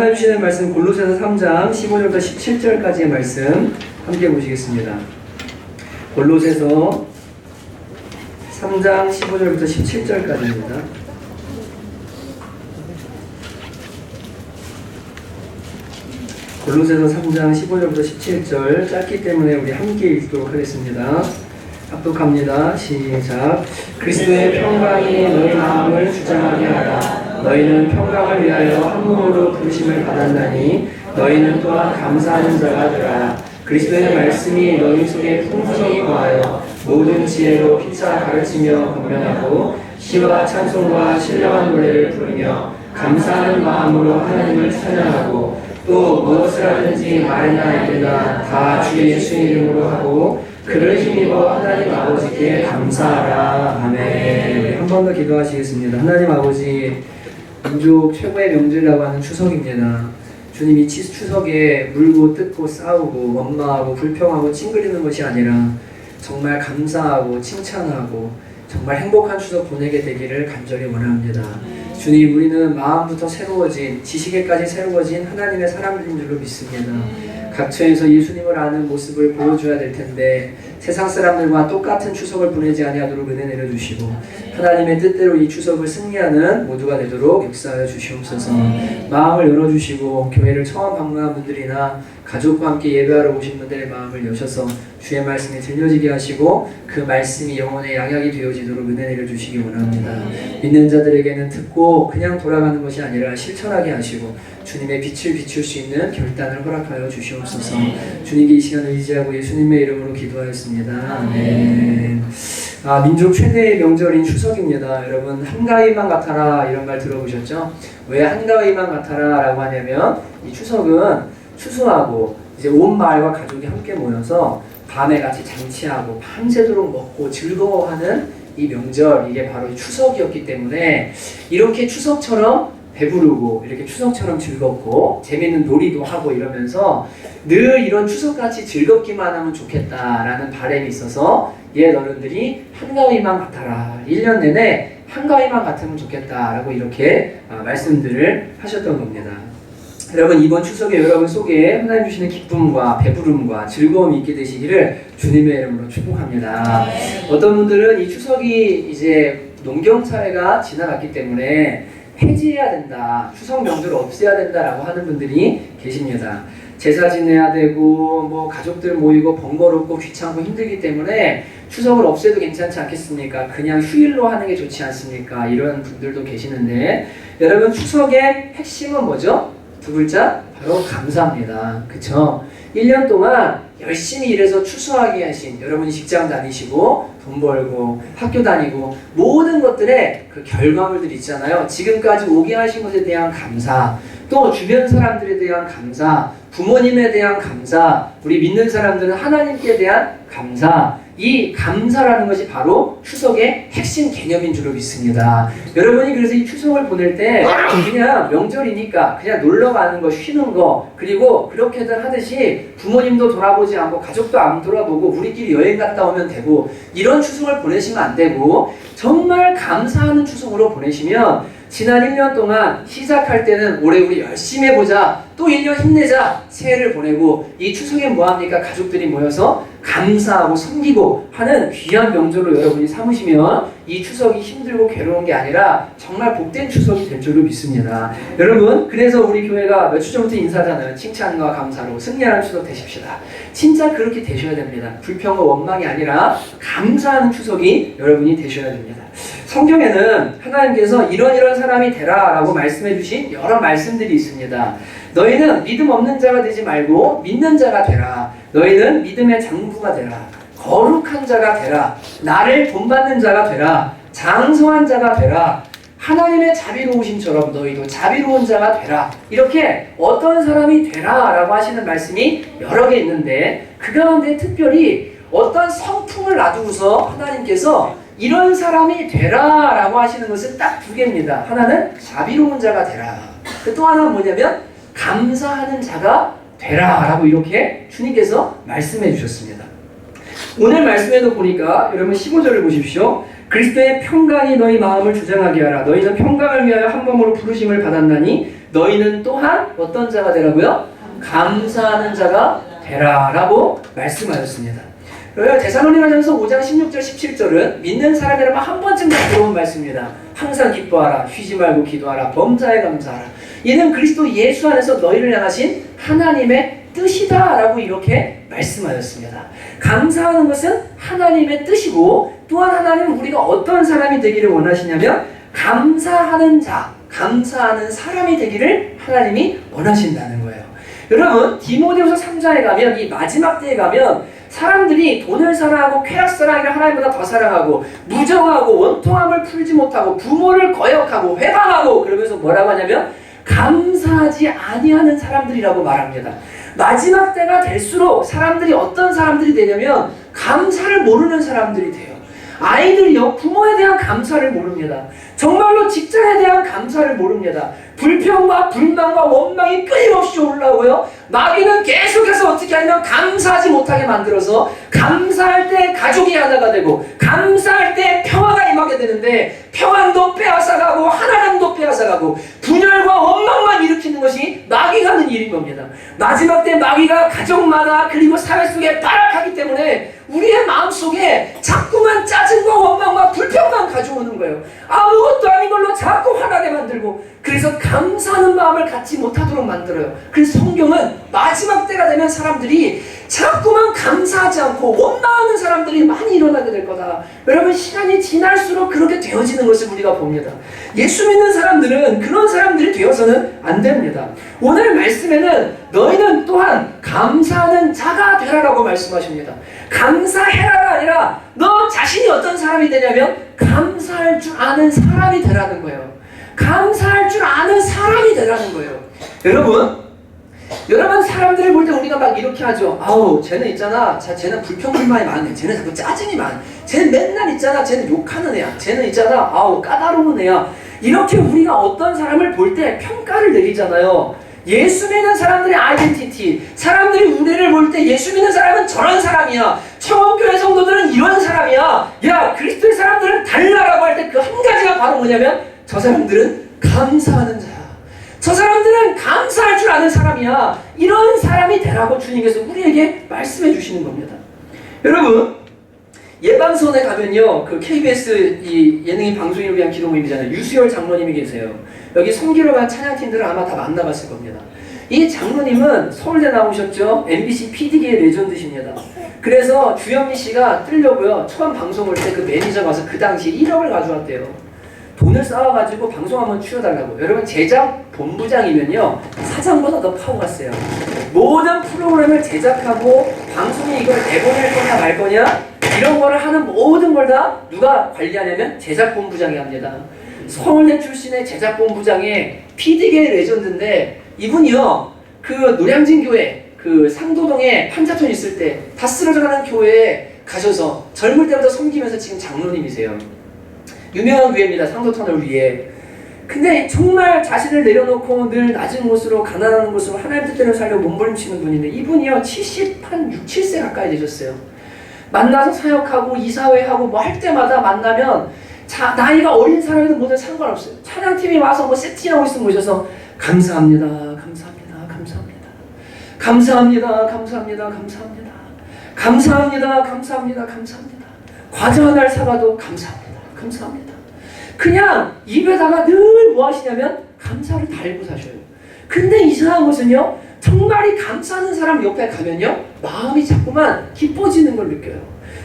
해주시는 말씀 골로새서 3장 15절부터 17절까지의 말씀 함께 보시겠습니다. 골로새서 3장 15절부터 17절까지입니다. 골로새서 3장 15절부터 17절 짧기 때문에 우리 함께 읽도록 하겠습니다. 합독합니다. 시작. 그리스도의 평강이 너희 마음을 주장하게 하라. 너희는 평강을 위하여 한 몸으로 부르심을 받았나니 너희는 또한 감사하는 자가 되라. 그리스도의 말씀이 너희 속에 풍성히 거하여 모든 지혜로 피차 가르치며 권면하고 시와 찬송과 신령한 노래를 부르며 감사하는 마음으로 하나님을 찬양하고 또 무엇을 하든지 말이나 일이나 다 주 예수 이름으로 하고 그를 힘입어 하나님 아버지께 감사하라. 아멘. 한 번 더 기도하시겠습니다. 하나님 아버지, 민족 최고의 명절이라고 하는 추석입니다. 주님이 추석에 물고 뜯고 싸우고 원망하고 불평하고 찡그리는 것이 아니라 정말 감사하고 칭찬하고 정말 행복한 추석 보내게 되기를 간절히 원합니다. 주님, 우리는 마음부터 새로워진, 지식에까지 새로워진 하나님의 사람들인 줄로 믿습니다. 각처에서 예수님을 아는 모습을 보여줘야 될 텐데 세상 사람들과 똑같은 추석을 보내지 아니하도록 은혜 내려주시고 하나님의 뜻대로 이 추석을 승리하는 모두가 되도록 역사하여 주시옵소서. 마음을 열어주시고 교회를 처음 방문한 분들이나 가족과 함께 예배하러 오신 분들의 마음을 여셔서 주의 말씀이 들려지게 하시고 그 말씀이 영혼의 양약이 되어지도록 은혜 내려주시기 원합니다. 믿는 자들에게는 듣고 그냥 돌아가는 것이 아니라 실천하게 하시고 주님의 빛을 비출 수 있는 결단을 허락하여 주시옵소서. 주님께 이 시간을 의지하고 예수님의 이름으로 기도하였습니다. 아멘. 민족 최대의 명절인 추석입니다. 여러분, 한가위만 같아라 이런 말 들어보셨죠? 왜 한가위만 같아라 라고 하냐면 이 추석은 추수하고 이제 온 마을과 가족이 함께 모여서 밤에 같이 잔치하고 밤새도록 먹고 즐거워하는 이 명절, 이게 바로 추석이었기 때문에 이렇게 추석처럼 배부르고 이렇게 추석처럼 즐겁고 재밌는 놀이도 하고 이러면서 늘 이런 추석같이 즐겁기만 하면 좋겠다라는 바람이 있어서 옛 어른들이 한가위만 같아라, 1년 내내 한가위만 같으면 좋겠다라고 이렇게 말씀들을 하셨던 겁니다. 여러분, 이번 추석에 여러분 속에 하나님 주시는 기쁨과 배부름과 즐거움이 있게 되시기를 주님의 이름으로 축복합니다. 어떤 분들은 이 추석이 이제 농경사회가 지나갔기 때문에 폐지해야 된다, 추석 명절을 없애야 된다라고 하는 분들이 계십니다. 제사 지내야 되고 뭐 가족들 모이고 번거롭고 귀찮고 힘들기 때문에 추석을 없애도 괜찮지 않겠습니까? 그냥 휴일로 하는 게 좋지 않습니까? 이런 분들도 계시는데 여러분, 추석의 핵심은 뭐죠? 두 글자, 바로 감사합니다. 그쵸? 1년 동안 열심히 일해서 추수하게 하신 여러분이 직장 다니시고 돈 벌고 학교 다니고 모든 것들의 그 결과물들 있잖아요. 지금까지 오게 하신 것에 대한 감사, 또 주변 사람들에 대한 감사, 부모님에 대한 감사, 우리 믿는 사람들은 하나님께 대한 감사, 이 감사라는 것이 바로 추석의 핵심 개념인 줄로 믿습니다. 여러분이 그래서 이 추석을 보낼 때 그냥 명절이니까 그냥 놀러 가는 거, 쉬는 거, 그리고 그렇게들 하듯이 부모님도 돌아보지 않고 가족도 안 돌아보고 우리끼리 여행 갔다 오면 되고 이런 추석을 보내시면 안 되고 정말 감사하는 추석으로 보내시면 지난 1년 동안 시작할 때는 올해 우리 열심히 해보자, 또 1년 힘내자, 새해를 보내고 이 추석에 뭐합니까? 가족들이 모여서 감사하고 섬기고 하는 귀한 명절로 여러분이 삼으시면 이 추석이 힘들고 괴로운 게 아니라 정말 복된 추석이 될 줄로 믿습니다. 여러분, 그래서 우리 교회가 며칠 전부터 인사하잖아요. 칭찬과 감사로 승리하는 추석 되십시다. 진짜 그렇게 되셔야 됩니다. 불평과 원망이 아니라 감사하는 추석이 여러분이 되셔야 됩니다. 성경에는 하나님께서 이런 사람이 되라 라고 말씀해 주신 여러 말씀들이 있습니다. 너희는 믿음 없는 자가 되지 말고 믿는 자가 되라. 너희는 믿음의 장부가 되라. 거룩한 자가 되라. 나를 본받는 자가 되라. 장성한 자가 되라. 하나님의 자비로우심처럼 너희도 자비로운 자가 되라. 이렇게 어떤 사람이 되라 라고 하시는 말씀이 여러 개 있는데 그 가운데 특별히 어떤 성품을 놔두고서 하나님께서 이런 사람이 되라 라고 하시는 것은 딱 두 개입니다. 하나는 자비로운 자가 되라. 그 또 하나는 뭐냐면 감사하는 자가 되라 라고 이렇게 주님께서 말씀해 주셨습니다. 오늘 말씀에도 보니까 여러분 15절을 보십시오. 그리스도의 평강이 너희 마음을 주장하게 하라. 너희는 평강을 위하여 한 몸으로 부르심을 받았나니 너희는 또한 어떤 자가 되라고요? 감사하는 자가 되라라고 말씀하셨습니다. 데살로니가전서 5장 16절 17절은 믿는 사람이라면 한 번쯤 다 들어온 말씀입니다. 항상 기뻐하라, 쉬지 말고 기도하라, 범사에 감사하라. 이는 그리스도 예수 안에서 너희를 향하신 하나님의 뜻이다 라고 이렇게 말씀하셨습니다. 감사하는 것은 하나님의 뜻이고, 또한 하나님은 우리가 어떤 사람이 되기를 원하시냐면 감사하는 자, 감사하는 사람이 되기를 하나님이 원하신다는 거예요. 여러분, 디모데후서 3장에 가면, 이 마지막 때에 가면 사람들이 돈을 사랑하고 쾌락사랑이를 하나님보다 더 사랑하고 무정하고 원통함을 풀지 못하고 부모를 거역하고 회방하고, 그러면서 뭐라고 하냐면 감사하지 아니하는 사람들이라고 말합니다. 마지막 때가 될수록 사람들이 어떤 사람들이 되냐면 감사를 모르는 사람들이 돼요. 아이들이요, 부모에 대한 감사를 모릅니다. 정말로 직장에 대한 감사를 모릅니다. 불평과 불만과 원망이 끊임없이 올라오고요, 마귀는 계속해서 어떻게 하냐면 감사하지 못하게 만들어서 감사할 때 가족이 하나가 되고 감사할 때 평화가 임하게 되는데 평안도 빼앗아가고 하나님도 빼앗아가고 분열과 원망만 일으키는 것이 마귀가 하는 일인 겁니다. 마지막 때 마귀가 가정마다 그리고 사회 속에 발악하기 때문에 우리의 마음속에 자꾸만 짜증과 원망과 불평만 가져오는 거예요. 아무것도 아닌 걸로 자꾸 화나게 만들고, 그래서 감사하는 마음을 갖지 못하도록 만들어요. 그래서 성경은 마지막 때가 되면 사람들이 자꾸만 감사하지 않고 원망하는 사람들이 많이 일어나게 될 거다. 여러분, 시간이 지날수록 그렇게 되어지는 것을 우리가 봅니다. 예수 믿는 사람들은 그런 사람들이 되어서는 안 됩니다. 오늘 말씀에는 너희는 또한 감사하는 자가 되라라고 말씀하십니다. 감사해라가 아니라 너 자신이 어떤 사람이 되냐면 감사할 줄 아는 사람이 되라는 거예요. 감사할 줄 아는 사람이 되라는 거예요. 여러분 사람들을 볼 때 우리가 막 이렇게 하죠. 아우, 쟤는 있잖아, 쟤는 불평불만이 많네, 쟤는 자꾸 짜증이 많아, 쟤는 맨날 있잖아, 쟤는 욕하는 애야, 쟤는 있잖아, 아우 까다로운 애야. 이렇게 우리가 어떤 사람을 볼 때 평가를 내리잖아요. 예수 믿는 사람들의 아이덴티티, 사람들이 우리를 볼 때 예수 믿는 사람은 저런 사람이야, 청원교회 성도들은 이런 사람이야, 야 그리스도의 사람들은 달라라고 할 때 그 한 가지가 바로 뭐냐면 저 사람들은 감사하는 자야, 저 사람들은 감사할 줄 아는 사람이야, 이런 사람이 되라고 주님께서 우리에게 말씀해 주시는 겁니다. 여러분, 예방선에 가면요, 그 KBS 이 예능인 방송인을 위한 기도 모임이잖아요. 유수열 장로님이 계세요. 여기 섬기러 간 찬양팀들은 아마 다 만나봤을 겁니다. 이 장로님은 서울대 나오셨죠. MBC PD계의 레전드십니다. 그래서 주현미 씨가 뜨려고요, 처음 방송 올 때 그 매니저가 와서 그 당시에 1억을 가져왔대요. 돈을 쌓아가지고 방송 한번 출연달라고. 여러분, 제작 본부장이면요 사장보다 더 파워가 세요. 모든 프로그램을 제작하고 방송에 이걸 내보낼 거냐 말 거냐 이런 거를 하는 모든 걸 다 누가 관리하냐면 제작본부장이 합니다. 서울대 출신의 제작본부장의 PD계의 레전드인데, 이분이요 그 노량진 교회 그 상도동에 판자촌 있을 때 다 쓰러져가는 교회에 가셔서 젊을 때부터 섬기면서 지금 장로님이세요. 유명한 교회입니다. 상도터널 위에. 근데 정말 자신을 내려놓고 늘 낮은 곳으로 가난한 곳으로 하나님 뜻대로 살려고 몸부림치는 분인데, 이분이요 7세 가까이 되셨어요. 만나서 사역하고 이사회하고 뭐 할 때마다 만나면 나이가 어린 사람에도 모두 상관없어요. 찬양팀이 와서 뭐 세팅하고 있으면 모셔서 감사합니다, 감사합니다, 감사합니다, 감사합니다, 감사합니다, 감사합니다, 감사합니다, 감사합니다, 감사합니다. 과자 하나를 사가도 감사합니다, 감사합니다. 그냥 입에다가 늘 뭐 하시냐면 감사를 달고 사셔요. 근데 이상한 것은요, 정말이 감사하는 사람 옆에 가면요 마음이 자꾸만 기뻐지는 걸 느껴요.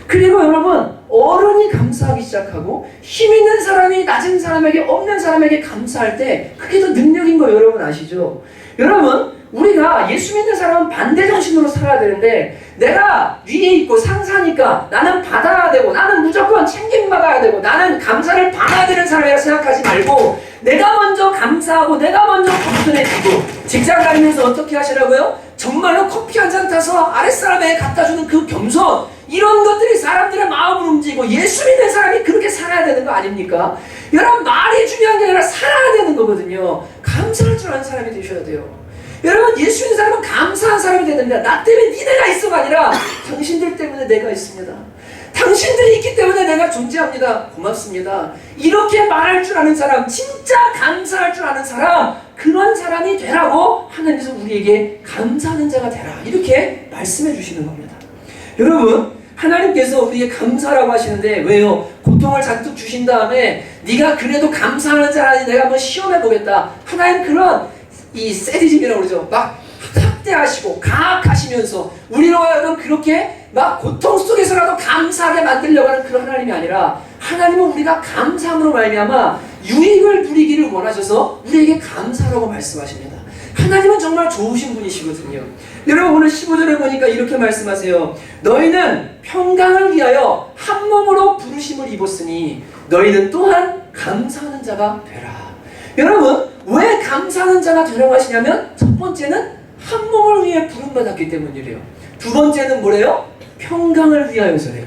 그리고 여러분, 어른이 감사하기 시작하고 힘 있는 사람이 낮은 사람에게, 없는 사람에게 감사할 때 그게 더 능력인 거 여러분 아시죠? 여러분, 우리가 예수 믿는 사람은 반대 정신으로 살아야 되는데, 내가 위에 있고 상사니까 나는 받아야 되고 나는 무조건 챙김받아야 되고 나는 감사를 받아야 되는 사람이라 생각하지 말고, 내가 먼저 감사하고 내가 먼저 겸손해지고, 직장 다니면서 어떻게 하시라고요? 정말로 커피 한 잔 타서 아랫사람에게 갖다주는 그 겸손, 이런 것들이 사람들의 마음을 움직이고 예수 믿는 사람이 그렇게 살아야 되는 거 아닙니까? 여러분, 말이 중요한 게 아니라 살아야 되는 거거든요. 감사할 줄 아는 사람이 되셔야 돼요. 여러분, 예수 믿는 사람은 감사한 사람이 되야 됩니다. 나 때문에 니네가 있어가 아니라 당신들 때문에 내가 있습니다. 당신들이 있기 때문에 내가 존재합니다. 고맙습니다. 이렇게 말할 줄 아는 사람, 진짜 감사할 줄 아는 사람, 그런 사람이 되라고 하나님께서 우리에게 감사하는 자가 되라 이렇게 말씀해 주시는 겁니다. 여러분, 하나님께서 우리에게 감사라고 하시는데 왜요? 고통을 잔뜩 주신 다음에 네가 그래도 감사하는 자라니 내가 한번 시험해 보겠다. 하나님 그런 이 세디즘이라고 그러죠. 막 학대하시고 가학하시면서 우리로 하여금 그렇게 막 고통 속에서라도 감사하게 만들려고 하는 그런 하나님이 아니라 하나님은 우리가 감사함으로 말미암아 유익을 누리기를 원하셔서 우리에게 감사라고 말씀하십니다. 하나님은 정말 좋으신 분이시거든요. 여러분, 오늘 15절에 보니까 이렇게 말씀하세요. 너희는 평강을 위하여 한 몸으로 부르심을 입었으니 너희는 또한 감사하는 자가 되라. 여러분, 왜 감사하는 자가 되라고 하시냐면 첫 번째는 한 몸을 위해 부름받았기 때문이래요. 두 번째는 뭐래요? 평강을 위하여서래요.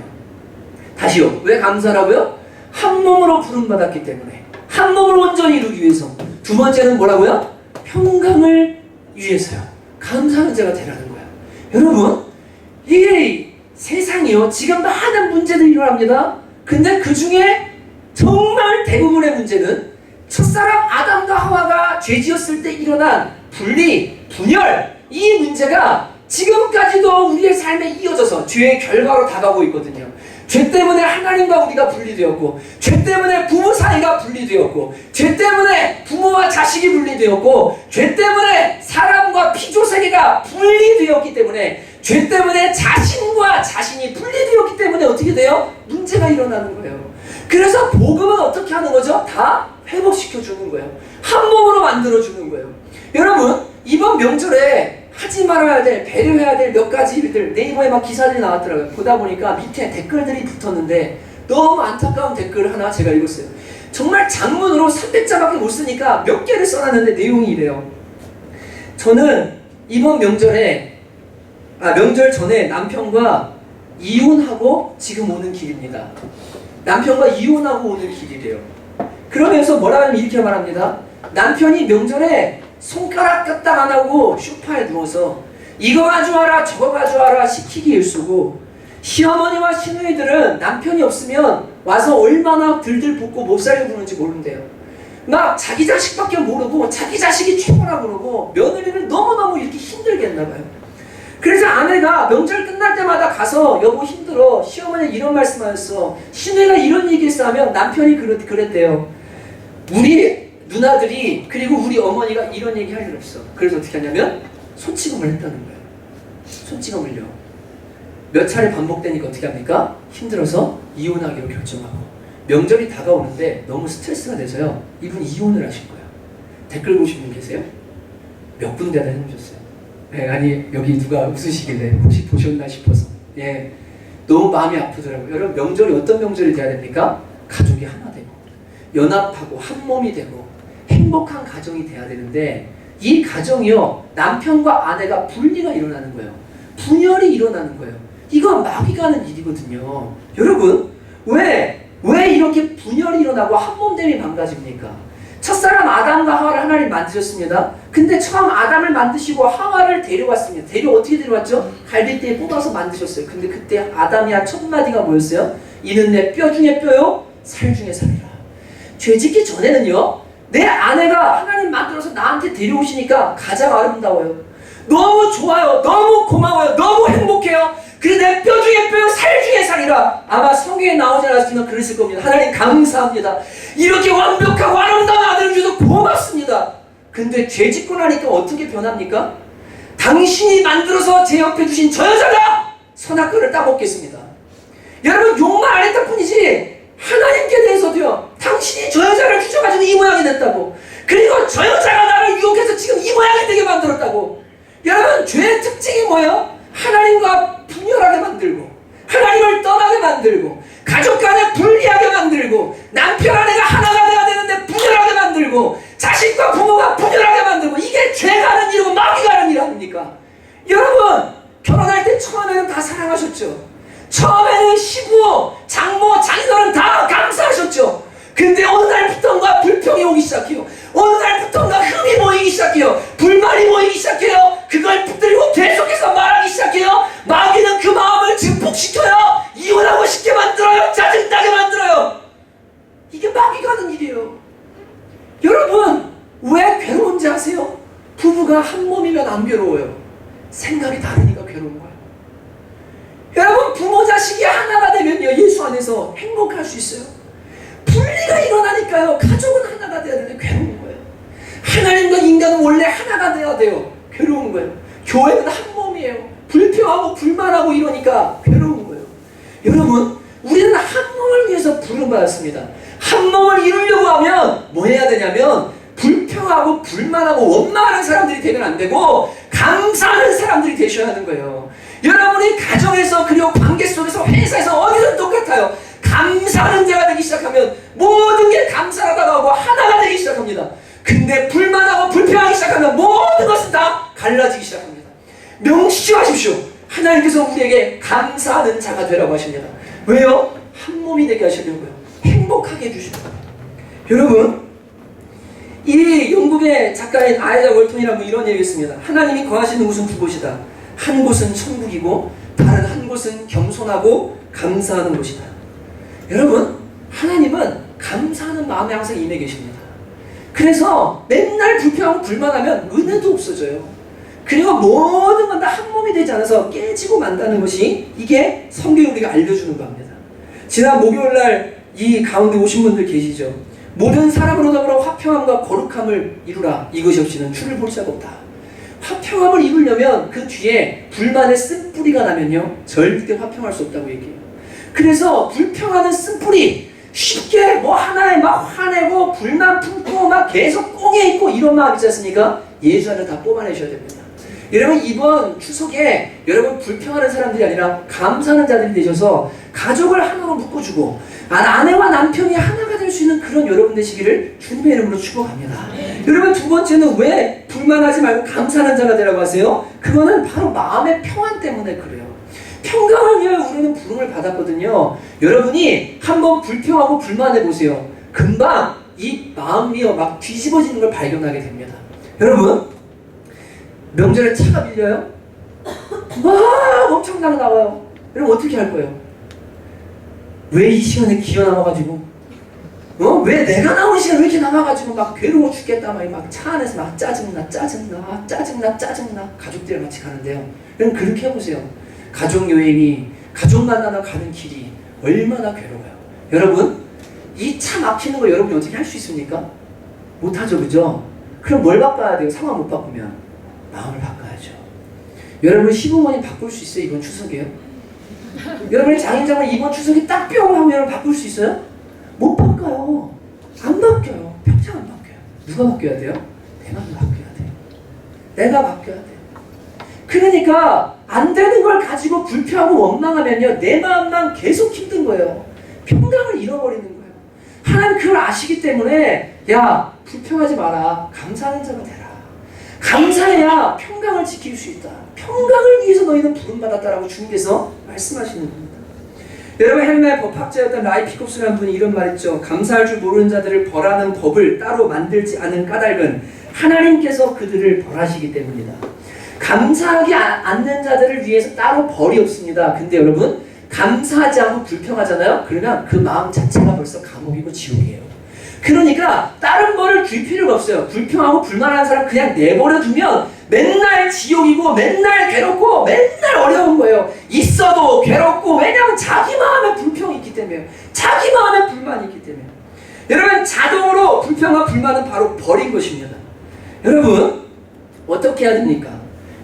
다시요. 왜 감사라고요? 한 몸으로 부름받았기 때문에. 한 몸을 온전히 이루기 위해서. 두 번째는 뭐라고요? 평강을 위해서요. 감사하는 자가 되라는 거예요. 여러분, 이게 세상이요. 지금 많은 문제들이 일어납니다. 근데 그 중에 정말 대부분의 문제는 첫사람 아담과 하와가 죄 지었을 때 일어난 분리, 분열, 이 문제가 지금까지도 우리의 삶에 이어져서 죄의 결과로 다가오고 있거든요. 죄 때문에 하나님과 우리가 분리되었고, 죄 때문에 부부 사이가 분리되었고, 죄 때문에 부모와 자식이 분리되었고, 죄 때문에 사람과 피조세계가 분리되었기 때문에, 죄 때문에 자신과 자신이 분리되었기 때문에 어떻게 돼요? 문제가 일어나는 거예요. 그래서 복음은 어떻게 하는 거죠? 다 회복시켜주는 거예요. 한 몸으로 만들어주는 거예요. 여러분, 이번 명절에 하지 말아야 될, 배려해야 될 몇 가지 일들 네이버에 막 기사들이 나왔더라고요. 보다 보니까 밑에 댓글들이 붙었는데 너무 안타까운 댓글 하나 제가 읽었어요. 정말 장문으로 300자밖에 못 쓰니까 몇 개를 써놨는데 내용이 이래요. 저는 이번 명절에 명절 전에 남편과 이혼하고 지금 오는 길입니다. 남편과 이혼하고 오는 길이래요. 그러면서 뭐라 하면 이렇게 말합니다. 남편이 명절에 손가락 까딱 안 하고 소파에 누워서 이거 가져와라 저거 가져와라 시키기 일쑤고, 시어머니와 시누이들은 남편이 없으면 와서 얼마나 들들 볶고 못살게 구는지 모른대요. 막 자기 자식밖에 모르고 자기 자식이 최고라 그러고 며느리를 너무너무 이렇게 힘들게 했나봐요. 그래서 아내가 명절 끝날 때마다 가서 여보 힘들어, 시어머니 이런 말씀하셨어, 시누이가 이런 얘기했어 하면 남편이 그랬대요. 우리 누나들이 그리고 우리 어머니가 이런 얘기 할 일 없어. 그래서 어떻게 하냐면 손찌검을 했다는 거예요. 손찌검을요. 몇 차례 반복되니까 어떻게 합니까? 힘들어서 이혼하기로 결정하고, 명절이 다가오는데 너무 스트레스가 돼서요. 이분 이혼을 하신 거예요. 댓글 보신 분 계세요? 몇 군데나 해놓으셨어요. 네, 아니 여기 누가 웃으시길래 혹시 보셨나 싶어서. 예, 너무 마음이 아프더라고요. 여러분, 명절이 어떤 명절이 돼야 됩니까? 가족이 하나 되고 연합하고 한 몸이 되고 행복한 가정이 돼야 되는데, 이 가정이요, 남편과 아내가 분리가 일어나는 거예요. 분열이 일어나는 거예요. 이건 마귀가 하는 일이거든요. 여러분, 왜 이렇게 분열이 일어나고 한몸됨이 망가집니까? 첫사람 아담과 하와를 하나님 만드셨습니다. 근데 처음 아담을 만드시고 하와를 데려왔습니다. 어떻게 데려왔죠? 갈빗대에 뽑아서 만드셨어요. 근데 그때 아담이 한 첫 마디가 뭐였어요? 이는 내 뼈 중에 뼈요, 살 중에 살이라. 죄 짓기 전에는요, 내 아내가 하나님 만들어서 나한테 데려오시니까 가장 아름다워요. 너무 좋아요. 너무 고마워요. 너무 행복해요. 그래 내 뼈 중에 뼈요, 살 중에 살이라. 아마 성경에 나오지 않았으면 그랬을 겁니다. 하나님 감사합니다. 이렇게 완벽하고 아름다운 아들을 주셔서 고맙습니다. 근데 죄 짓고 나니까 어떻게 변합니까? 당신이 만들어서 제 옆에 두신 저 여자가 선악과를 따먹겠습니다. 여러분, 욕만 안 했다 뿐이지 하나님께 대해서도요, 당신이 저 여자를 주셔가지고 이 모양이 됐다고, 그리고 저 여자가 나를 유혹해서 지금 이 모양이 되게 만들었다고. 여러분, 죄의 특징이 뭐예요? 하나님과 분열하게 만들고, 하나님을 떠나게 만들고, 가족 간에 분리하게 만들고, 남편 아내가 하나가 돼야 되는데 분열하게 만들고, 자식과 부모가 분열하게 만들고, 이게 죄가 하는 일이고 마귀가 하는 일 아닙니까? 여러분, 결혼할 때 처음에는 다 사랑하셨죠? 처음에는 시부, 장모, 장인어른 다 감사하셨죠? 근데 어느 날부터인가 불평이 오기 시작해요. 어느 날부터인가 흠이 모이기 시작해요. 불만이 모이기 시작해요. 그걸 붙들고 계속해서 말하기 시작해요. 마귀는 그 마음을 증폭시켜요. 이혼하고 싶게 만들어요. 짜증나게 만들어요. 이게 마귀가 하는 일이에요. 여러분, 왜 괴로운지 아세요? 부부가 한 몸이면 안 괴로워요. 생각이 다르니까 괴로운 거예요. 여러분, 부모 자식이 하나가 되면요, 예수 안에서 행복할 수 있어요. 분리가 일어나니까요, 가족은 하나가 돼야 되는데 괴로운 거예요. 하나님과 인간은 원래 하나가 돼야 돼요. 괴로운 거예요. 교회는 한 몸이에요. 불평하고 불만하고 이러니까 괴로운 거예요. 여러분, 우리는 한 몸을 위해서 부름받았습니다. 한 몸을 이루려고 하면 뭐 해야 되냐면 불평하고 불만하고 원망하는 사람들이 되면 안 되고 감사하는 사람들이 되셔야 하는 거예요. 여러분이 가정에서 그리고 관계 속에서 회사에서 어디든 똑같아요. 감사하는 자가 되기 시작하면 모든 게 감사하다고 하고 하나가 되기 시작합니다. 근데 불만하고 불평하기 시작하면 모든 것은 다 갈라지기 시작합니다. 명심하십시오. 하나님께서 우리에게 감사하는 자가 되라고 하십니다. 왜요? 한 몸이 되게 하시려고요. 행복하게 해주시는 거예요. 여러분, 이 영국의 작가인 아이자 월턴이라고 이런 얘기를 했습니다. 하나님이 거하시는 곳은 두 곳이다. 한 곳은 천국이고 다른 한 곳은 겸손하고 감사하는 곳이다. 여러분, 하나님은 감사하는 마음에 항상 임해 계십니다. 그래서 맨날 불평하고 불만하면 은혜도 없어져요. 그리고 모든 건 다 한 몸이 되지 않아서 깨지고 만다는 것이 이게 성경이 우리가 알려주는 겁니다. 지난 목요일날 이 가운데 오신 분들 계시죠? 모든 사람으로 더불어 화평함과 거룩함을 이루라. 이것이 없이는 주를 볼 자가 없다. 화평함을 이루려면 그 뒤에 불만의 쓴뿌리가 나면요, 절대 화평할 수 없다고 얘기해요. 그래서 불평하는 쓴뿌리, 쉽게 뭐 하나에 막 화내고 불만 품고 막 계속 꽁에 있고 이런 마음 있지 않습니까? 예수 안에 다 뽑아내셔야 됩니다. 여러분, 이번 추석에 여러분 불평하는 사람들이 아니라 감사하는 자들이 되셔서 가족을 하나로 묶어주고 아내와 남편이 하나가 될 수 있는 그런 여러분 되시기를 주님의 이름으로 축복합니다. 여러분, 두 번째는 왜 불만하지 말고 감사하는 자가 되라고 하세요? 그거는 바로 마음의 평안 때문에 그래요. 평강을 위하여 우리는 부름을 받았거든요. 여러분이 한번 불평하고 불만해 보세요. 금방 이 마음이 막 뒤집어지는 걸 발견하게 됩니다. 여러분, 명절에 차가 밀려요? 막 엄청나게 나와요. 여러분 어떻게 할 거예요? 왜 이 시간에 기어 남아가지고 왜 내가 나온 시간 왜 이렇게 남아가지고 막 괴로워 죽겠다 막 차 안에서 막 짜증나 가족들이랑 같이 가는데요. 여러분 그렇게 해보세요. 가족 여행이 가족 만나러 가는 길이 얼마나 괴로워요. 여러분, 이 차 막히는 거 여러분이 어떻게 할 수 있습니까? 못하죠, 그죠? 그럼 뭘 바꿔야 돼요? 상황 못 바꾸면 마음을 바꿔야죠. 여러분 시부모님 바꿀 수 있어요? 이번 추석에요? 여러분의 장인장을 이번 추석에 딱 뿅 하면 여러분 바꿀 수 있어요? 못 바꿔요. 안 바뀌어요. 평생 안 바뀌어요. 누가 바뀌어야 돼요? 내 마음이 바뀌어야 돼요. 내가 바뀌어야 돼요. 그러니까 안 되는 걸 가지고 불평하고 원망하면요, 내 마음만 계속 힘든 거예요. 평강을 잃어버리는 거예요. 하나님 그걸 아시기 때문에 야, 불평하지 마라. 감사하는 자가 되라. 감사해야 평강을 지킬 수 있다. 평강을 위해서 너희는 부름받았다라고 주님께서 말씀하시는 겁니다. 여러분, 헬메의 법학자였던 라이 피콥스라는 분이 이런 말 했죠. 감사할 줄 모르는 자들을 벌하는 법을 따로 만들지 않은 까닭은 하나님께서 그들을 벌하시기 때문이다. 감사하지 않는 자들을 위해서 따로 벌이 없습니다. 근데 여러분, 감사하지 않고 불평하잖아요? 그러면 그 마음 자체가 벌써 감옥이고 지옥이에요. 그러니까 다른 거를 줄 필요가 없어요. 불평하고 불만하는 사람 그냥 내버려 두면 맨날 지옥이고 맨날 괴롭고 맨날 어려운 거예요. 있어도 괴롭고, 왜냐하면 자기 마음에 불평이 있기 때문에요. 자기 마음에 불만이 있기 때문에. 여러분, 자동으로 불평과 불만은 바로 버린 것입니다. 여러분, 어떻게 해야 됩니까?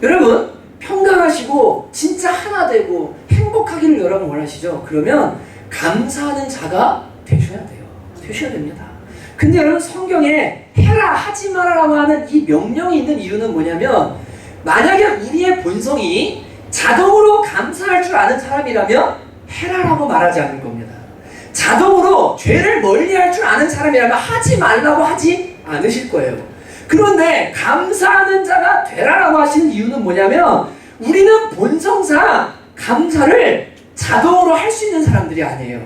여러분, 평강하시고 진짜 하나 되고 행복하기를 여러분 원하시죠? 그러면 감사하는 자가 되셔야 돼요. 되셔야 됩니다. 근데 여러분, 성경에 해라 하지 말아라고 하는 이 명령이 있는 이유는 뭐냐면, 만약에 우리의 본성이 자동으로 감사할 줄 아는 사람이라면 해라라고 말하지 않을 겁니다. 자동으로 죄를 멀리할 줄 아는 사람이라면 하지 말라고 하지 않으실 거예요. 그런데 감사하는 자가 되라라고 하시는 이유는 뭐냐면, 우리는 본성상 감사를 자동으로 할 수 있는 사람들이 아니에요.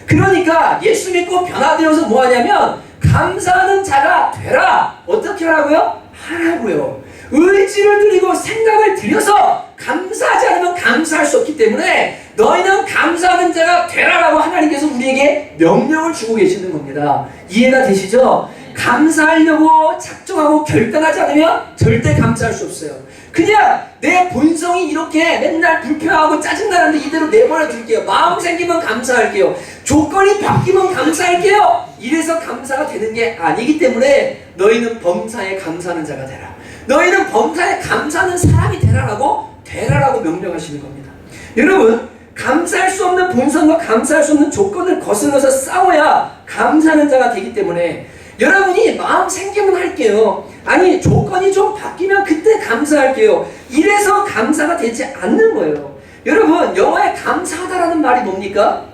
그러니까 예수 믿고 변화되어서 뭐 하냐면 감사하는 자가 되라. 어떻게 하라고요? 하라고요. 의지를 들이고 생각을 들여서 감사하지 않으면 감사할 수 없기 때문에 너희는 감사하는 자가 되라라고 하나님께서 우리에게 명령을 주고 계시는 겁니다. 이해가 되시죠? 감사하려고 작정하고 결단하지 않으면 절대 감사할 수 없어요. 그냥 내 본성이 이렇게 맨날 불평하고 짜증나는데 이대로 내버려 둘게요. 마음 생기면 감사할게요. 조건이 바뀌면 감사할게요. 이래서 감사가 되는 게 아니기 때문에 너희는 범사에 감사하는 자가 되라. 너희는 범사에 감사하는 사람이 되라라고 명령하시는 겁니다. 여러분, 감사할 수 없는 본성과 감사할 수 없는 조건을 거슬러서 싸워야 감사하는 자가 되기 때문에 여러분이 마음 생기면 할게요. 아니, 조건이 좀 바뀌면 그때 감사할게요. 이래서 감사가 되지 않는 거예요. 여러분, 영어에 감사하다라는 말이 뭡니까?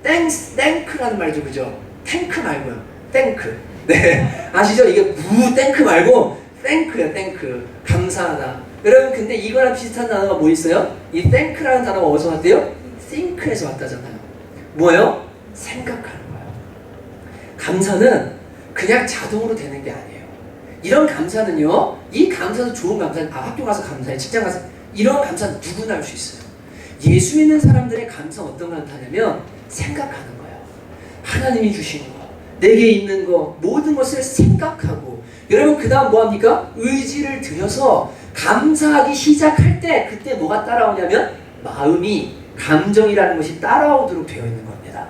땡크라는 말이죠, 그죠? 탱크 말고요. 땡크. 네, 아시죠? 이게 땡크 말고 땡크예요, 땡크. 감사하다. 여러분, 근데 이거랑 비슷한 단어가 뭐 있어요? 이 땡크라는 단어가 어디서 왔대요? think에서 왔다잖아요. 뭐예요? 생각하는 거예요. 감사는 그냥 자동으로 되는 게 아니에요. 이런 감사는요, 이 감사도 좋은 감사는 학교 가서 감사해, 직장 가서 이런 감사는 누구나 할 수 있어요. 예수 믿는 사람들의 감사는 어떤 감사냐면 생각하는 거예요. 하나님이 주신 거, 내게 있는 거, 모든 것을 생각하고, 여러분 그 다음 뭐합니까? 의지를 들여서 감사하기 시작할 때 그때 뭐가 따라오냐면 마음이, 감정이라는 것이 따라오도록 되어 있는 겁니다.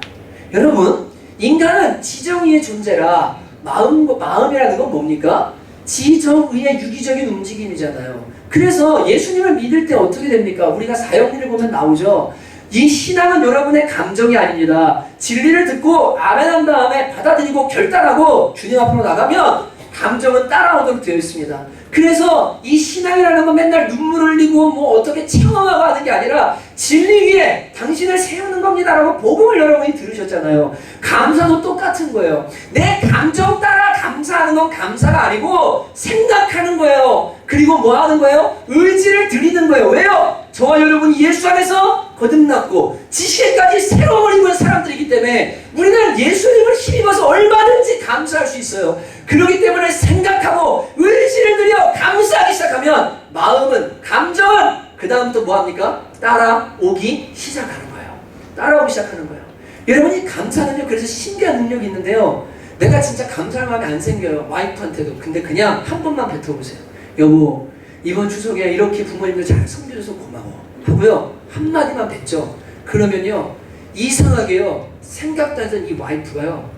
여러분, 인간은 지정의의 존재라 마음이라는 건 뭡니까? 지정의의 유기적인 움직임이잖아요. 그래서 예수님을 믿을 때 어떻게 됩니까? 우리가 사역리를 보면 나오죠. 이 신앙은 여러분의 감정이 아닙니다. 진리를 듣고 아멘한 다음에 받아들이고 결단하고 주님 앞으로 나가면 감정은 따라오도록 되어 있습니다. 그래서 이 신앙이라는 건 맨날 눈물 흘리고 뭐 어떻게 체험하고 하는 게 아니라 진리 위에 당신을 세우는 겁니다라고 복음을 여러분이 들으셨잖아요. 감사도 똑같은 거예요. 내 감정 따라 감사하는 건 감사가 아니고 생각하는 거예요. 그리고 뭐 하는 거예요? 의지를 드리는 거예요. 왜요? 저와 여러분이 예수 안에서 거듭났고 지식까지 새로운 입은 사람들이기 때문에 우리는 예수님을 힘입어서 얼마든지 감사할 수 있어요. 그렇기 때문에 생각하고 의지를 들여 감사하기 시작하면 마음은, 감정은 그 다음부터 뭐합니까? 따라오기 시작하는 거예요. 따라오기 시작하는 거예요. 여러분이 감사는요, 그래서 신기한 능력이 있는데요, 내가 진짜 감사할 마음이 안 생겨요. 와이프한테도. 근데 그냥 한 번만 뱉어보세요. 여보, 이번 추석에 이렇게 부모님들 잘 섬겨줘서 고마워 하고요, 한마디만 뱉죠. 그러면요, 이상하게요, 생각도 하던 이 와이프가요,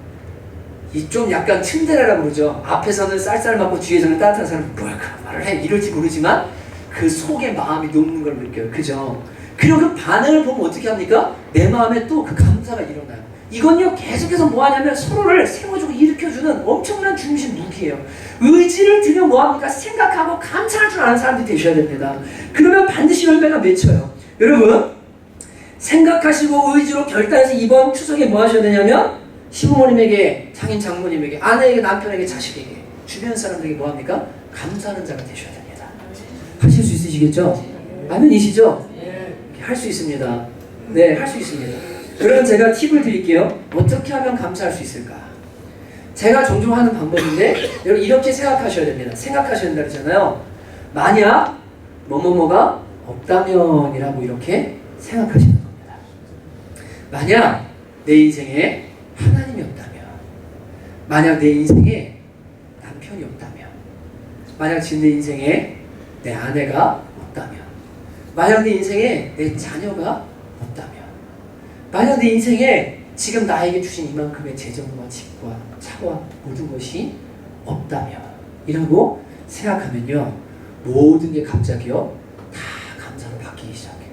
이 좀 약간 츤데레라고 그러죠. 앞에서는 쌀쌀 맞고 뒤에서는 따뜻한 사람, 뭐야 그런 말을 해 이럴지 모르지만 그 속에 마음이 녹는 걸 느껴요. 그죠? 그리고 그 반응을 보면 어떻게 합니까? 내 마음에 또 그 감사가 일어나요. 이건요, 계속해서 뭐 하냐면 서로를 세워주고 일으켜주는 엄청난 중심 무기예요. 의지를 들여 뭐 합니까? 생각하고 감사할 줄 아는 사람들이 되셔야 됩니다. 그러면 반드시 열매가 맺혀요. 여러분, 생각하시고 의지로 결단해서 이번 추석에 뭐 하셔야 되냐면 시부모님에게, 장인 장모님에게, 아내에게, 남편에게, 자식에게, 주변 사람들에게 뭐 합니까? 감사하는 자가 되셔야 됩니다. 하실 수 있으시겠죠? 아멘이시죠? 할 수 있습니다. 네, 할 수 있습니다. 그러면 제가 팁을 드릴게요. 어떻게 하면 감사할 수 있을까? 제가 종종 하는 방법인데 여러분 이렇게 생각하셔야 됩니다. 생각하셔야 된다 그러잖아요. 만약 뭐뭐뭐가 없다면 이라고 이렇게 생각하시는 겁니다. 만약 내 인생에 하나님이 없다면, 만약 내 인생에 남편이 없다면, 만약 지금 내 인생에 내 아내가 없다면, 만약 내 인생에 내 자녀가 없다면, 만약 내 인생에 지금 나에게 주신 이만큼의 재정과 집과 차와 모든 것이 없다면 이라고 생각하면요, 모든 게 갑자기요 다 감사로 바뀌기 시작해요.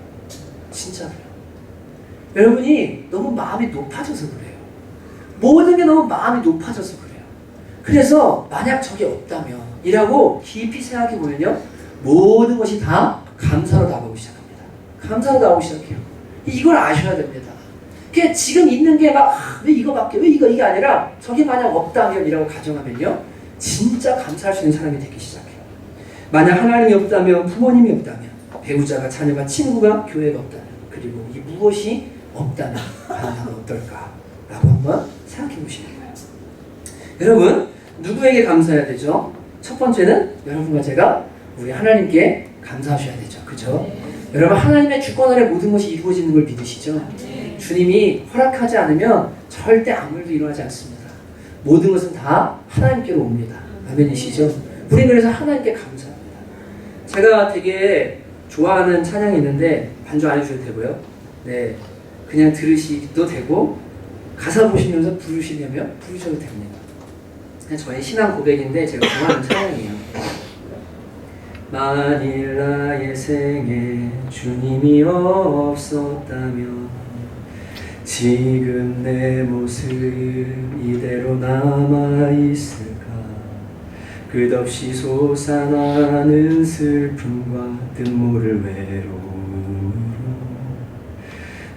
진짜로요. 여러분이 너무 마음이 높아져서 그래요. 모든 게 너무 마음이 높아져서 그래요. 그래서 만약 저게 없다면 이라고 깊이 생각해 보면요, 모든 것이 다 감사로 나오기 시작합니다. 감사로 나오기 시작해요. 이걸 아셔야 됩니다. 그게 지금 있는 게 막 왜 이거밖에, 왜 이게 아니라 저게 만약 없다면 이라고 가정하면요, 진짜 감사할 수 있는 사람이 되기 시작해요. 만약 하나님이 없다면, 부모님이 없다면, 배우자가, 자녀가, 친구가, 교회가 없다면, 그리고 이 무엇이 없다면 나는 어떨까? 라고 한번 생각해 보시는 거예요. 여러분, 누구에게 감사해야 되죠? 첫 번째는 여러분과 제가 우리 하나님께 감사하셔야 되죠. 그죠? 여러분, 하나님의 주권 아래 모든 것이 이루어지는 걸 믿으시죠? 주님이 허락하지 않으면 절대 아무 일도 일어나지 않습니다. 모든 것은 다 하나님께로 옵니다. 아멘이시죠? 우리 그래서 하나님께 감사합니다. 제가 되게 좋아하는 찬양이 있는데 반주 안 해주셔도 되고요. 네, 그냥 들으시도 되고 가사 보시면서 부르시려면 부르셔도 됩니다. 그냥 저의 신앙 고백인데 제가 좋아하는 찬양이에요. 만일 나의 생에 주님이 없었다면 지금 내 모습 이대로 남아있을까. 끝없이 솟아나는 슬픔과 눈물을 외로움으로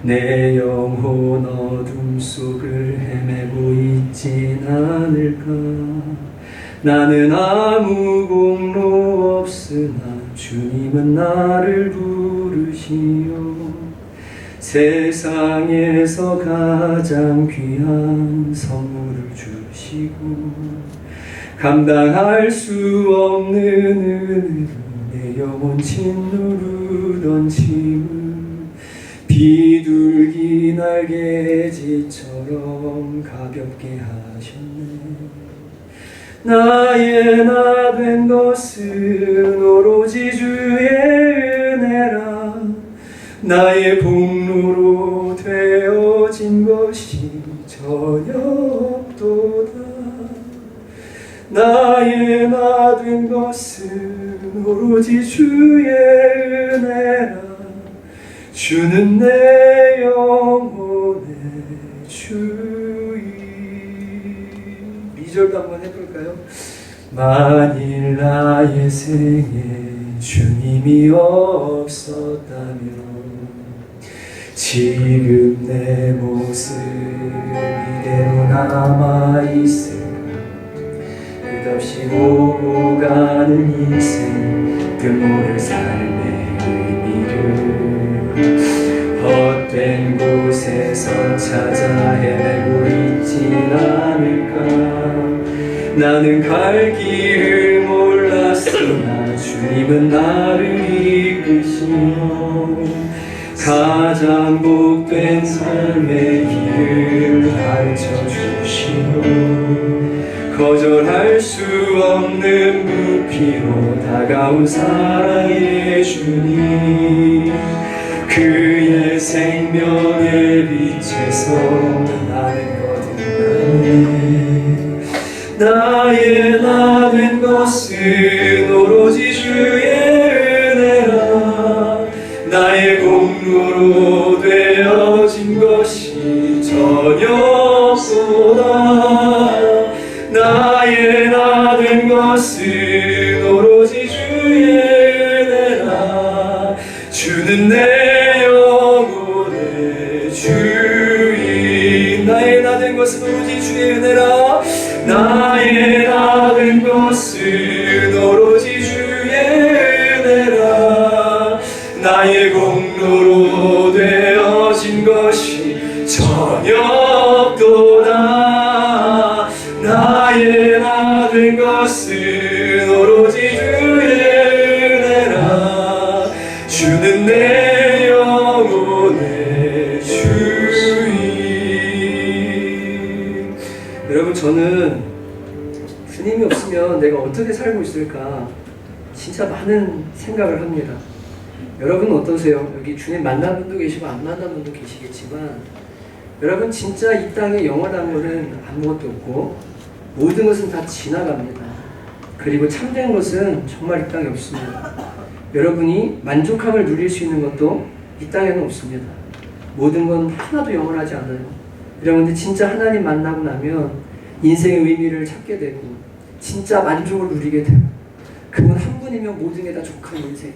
내 영혼 어둠 속을 헤매고 있진 않을까. 나는 아무 공로 없으나 주님은 나를 부르시오. 세상에서 가장 귀한 선물을 주시고 감당할 수 없는 은혜로 내 영혼 짓누르던 짐을 비둘기 날개짓처럼 가볍게 하셨네. 나의 나 된 것은 오로지 주의 은혜라. 나의 복로로 되어진 것이 전혀 없도다. 나의 나 된 것은 오로지 주의 은혜라. 주는 내 영혼의 주인. 2절도 한번 해볼까요? 만일 나의 생에 주님이 없었다면 지금 내 모습 이대로 남아있을까. 끝없이 오고 가는 인생 끝모를 삶의 의미를 헛된 곳에서 찾아 헤매고 있진 않을까. 나는 갈 길을 몰랐으나 주님은 나를 이끄시며 가장 복된 삶의 길을 가르쳐주시오. 거절할 수 없는 부피로 다가온 사랑의 주님, 그의 생명의 빛에서 나는 거듭나네. 나의 나 된 것은 오로지 주의 은혜라. 나의 공로로 되어진 것이 전혀 없소다. 나의 나 된 것은 오로지 주의 은혜라. 주는 내 영혼의 주인. 나의 나 된 것은 오로지 주의 은혜라. 나의 나 된 것은 오로지 주의 은혜라. 나의 공로로 되어진 것이 전혀 없도다. 나의 나 된 것은 오로지 주의 은혜라. 주는 내 영혼의 주인. 여러분, 저는 주님이 없으면 내가 어떻게 살고 있을까 진짜 많은 생각을 합니다. 여러분은 어떠세요? 여기 주님 만난 분도 계시고 안 만난 분도 계시겠지만 여러분, 진짜 이 땅에 영원한 것은 아무것도 없고 모든 것은 다 지나갑니다. 그리고 참된 것은 정말 이 땅에 없습니다. 여러분이 만족함을 누릴 수 있는 것도 이 땅에는 없습니다. 모든 건 하나도 영원하지 않아요. 여러분들 진짜 하나님 만나고 나면 인생의 의미를 찾게 되고 진짜 만족을 누리게 되고 그분 한 분이면 모든 게 다 족한 인생.